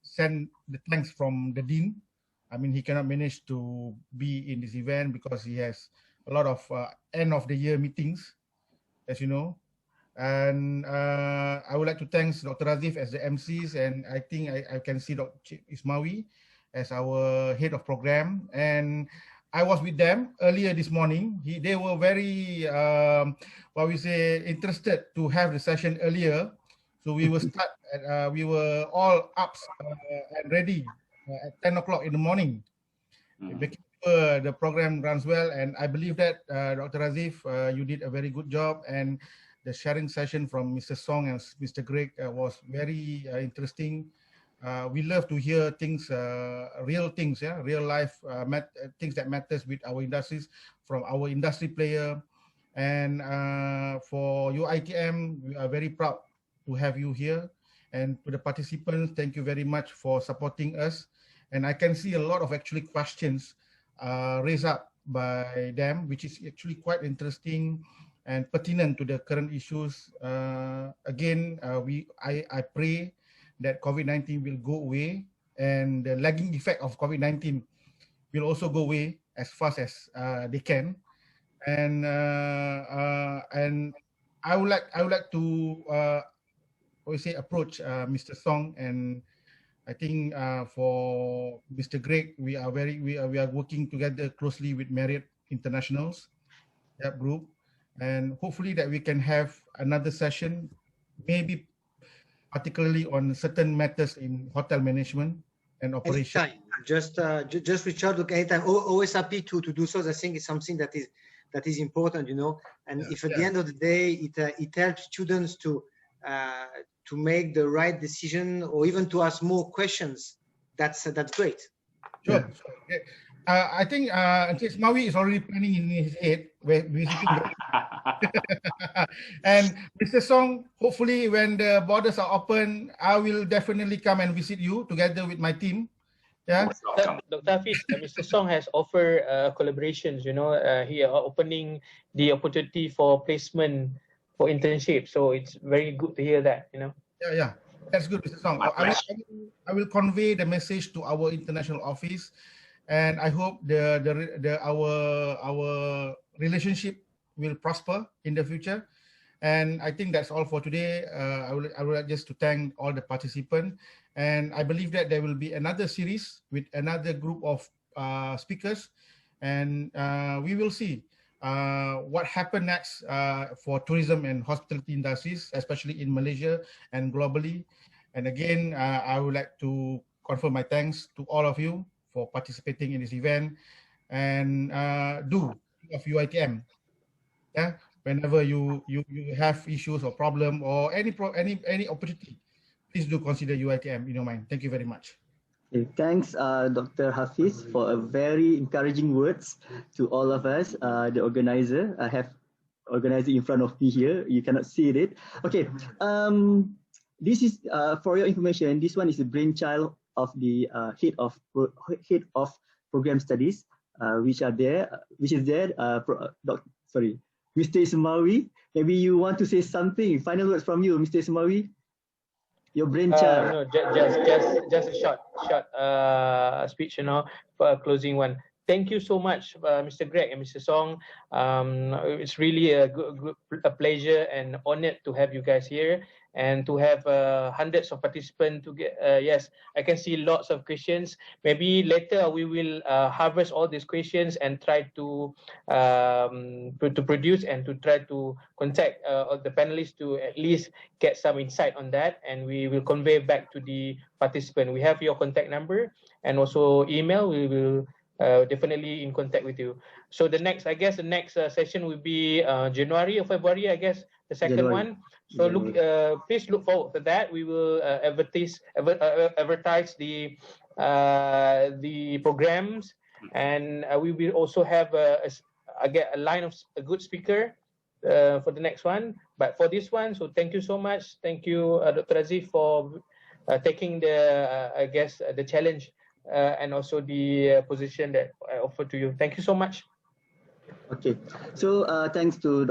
send the thanks from the Dean. I mean, he cannot manage to be in this event because he has a lot of end of the year meetings, as you know. And I would like to thank Dr. Raziff as the MCs, and I think I can see Dr. Ismawi as our head of program. And I was with them earlier this morning. They were very, what we say, interested to have the session earlier. So we will start, we were all up and ready at 10 o'clock in the morning. Making sure the program runs well. And I believe that, Dr. Raziff, you did a very good job. And the sharing session from Mr. Song and Mr. Greg was very interesting. We love to hear things, real things, yeah, real life things that matters with our industries from our industry player. And for UiTM, we are very proud to have you here. And to the participants, thank you very much for supporting us. And I can see a lot of actually questions raised up by them, which is actually quite interesting and pertinent to the current issues. Again, I pray that COVID-19 will go away, and the lagging effect of COVID-19 will also go away as fast as they can. And I would like to approach Mr. Song, and I think for Mr. Greg, we are working together closely with Marriott Internationals, that group, and hopefully that we can have another session, maybe particularly on certain matters in hotel management and operation. Anytime. Just reach out anytime. Always happy to do so. I think it's something that is important, you know. And if at the end of the day it helps students to make the right decision, or even to ask more questions, that's great. Sure. Yeah. I think Maui is already planning in his head where visiting. And Mr. Song, hopefully when the borders are open, I will definitely come and visit you together with my team. Yeah. Dr. Hafiz, Mr. Song has offered collaborations. You know, he are opening the opportunity for placement for internship. So it's very good to hear that. You know. Yeah. That's good, Mr. Song. I will convey the message to our international office. and I hope our relationship will prosper in the future. And I think that's all for today. I would like just to thank all the participants, and I believe that there will be another series with another group of speakers, and we will see what happened next for tourism and hospitality industries, especially in Malaysia and globally. And again, I would like to confirm my thanks to all of you for participating in this event, and do of UiTM. Yeah, whenever you have issues or problem or any opportunity, please do consider UiTM in your mind. Thank you very much. Okay, thanks, Dr. Hafiz, for a very encouraging words to all of us, the organizer. I have organizer in front of me here. You cannot see it. Okay, this is for your information. This one is the brainchild of the head of program studies, which is there. Mr. Ismawi. Maybe you want to say something. Final words from you, Mr. Ismawi. Your brainchild. No, just a short speech, for a closing one. Thank you so much, Mr. Greg and Mr. Song. It's really a pleasure and honored to have you guys here, and to have hundreds of participants to get. Yes, I can see lots of questions. Maybe later we will harvest all these questions and try to produce and to try to contact the panelists to at least get some insight on that, and we will convey back to the participant. We have your contact number and also email. We will definitely in contact with you. So the next session will be January or February, I guess, the second January. one. So please look forward to that. We will advertise the programs, and we will also have a line of a good speaker for the next one. But for this one, so thank you so much. Thank you, Dr. Raziff, for taking the challenge and also the position that I offer to you. Thank you so much. Okay, so thanks to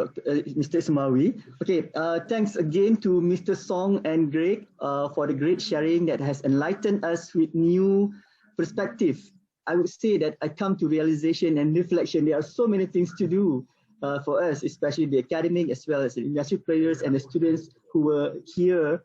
Mr. Ismawi. Okay, thanks again to Mr. Song and Greg for the great sharing that has enlightened us with new perspective. I would say that I come to realization and reflection. There are so many things to do for us, especially the academic as well as the industry players and the students who were here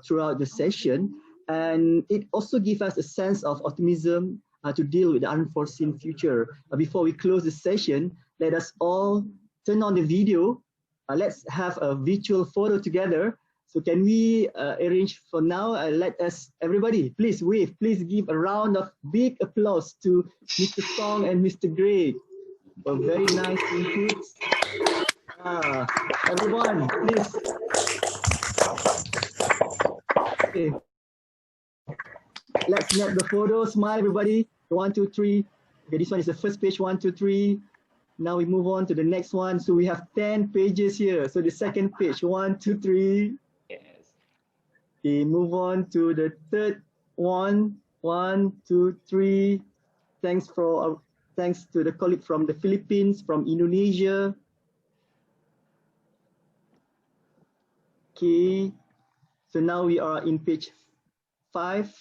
throughout the session. And it also gives us a sense of optimism to deal with the unforeseen future. Before we close the session, let us all turn on the video. Let's have a virtual photo together. So can we arrange for now? Let us, everybody, please wave. Please give a round of big applause to Mr. Song and Mr. Greg for very nice inputs. Everyone, please. Okay. Let's snap the photo. Smile, everybody. 1, 2, 3. Okay, this one is the first page. 1, 2, 3. Now we move on to the next one. So we have 10 pages here. So the second page. 1, 2, 3. Yes. Okay, move on to the third one. 1, 2, 3. Thanks to the colleague from the Philippines, from Indonesia. Okay. So now we are in page 5.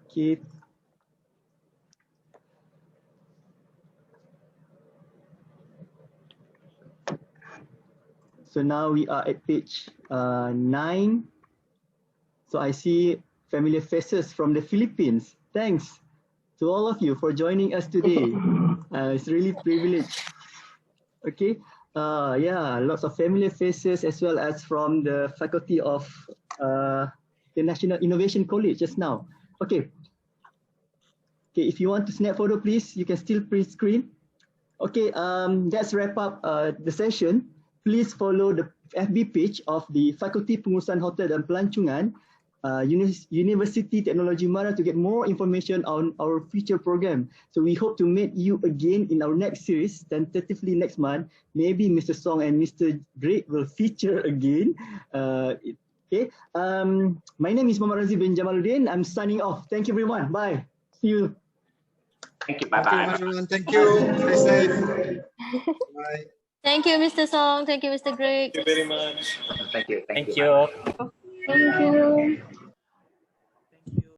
Okay. So now we are at page 9. So I see familiar faces from the Philippines. Thanks to all of you for joining us today. It's really a privilege. Okay. Yeah, lots of familiar faces as well as from the faculty of the National Innovation College just now. Okay. Okay, if you want to snap photo, please, you can still print screen. Okay, let's wrap up the session. Please follow the FB page of the Fakulti Pengurusan Hotel dan Pelancongan, Universiti Teknologi Mara, to get more information on our future program. So we hope to meet you again in our next series, tentatively next month. Maybe Mr. Song and Mr. Greg will feature again. Okay, my name is Mohd bin Jamaluddin. I'm signing off. Thank you, everyone. Bye. See you. Thank you. Bye-bye. Thank you. Stay safe. Bye. Thank you, Mr. Song. Thank you, Mr. Greg. Thank you very much. Thank you. Thank you. Thank you.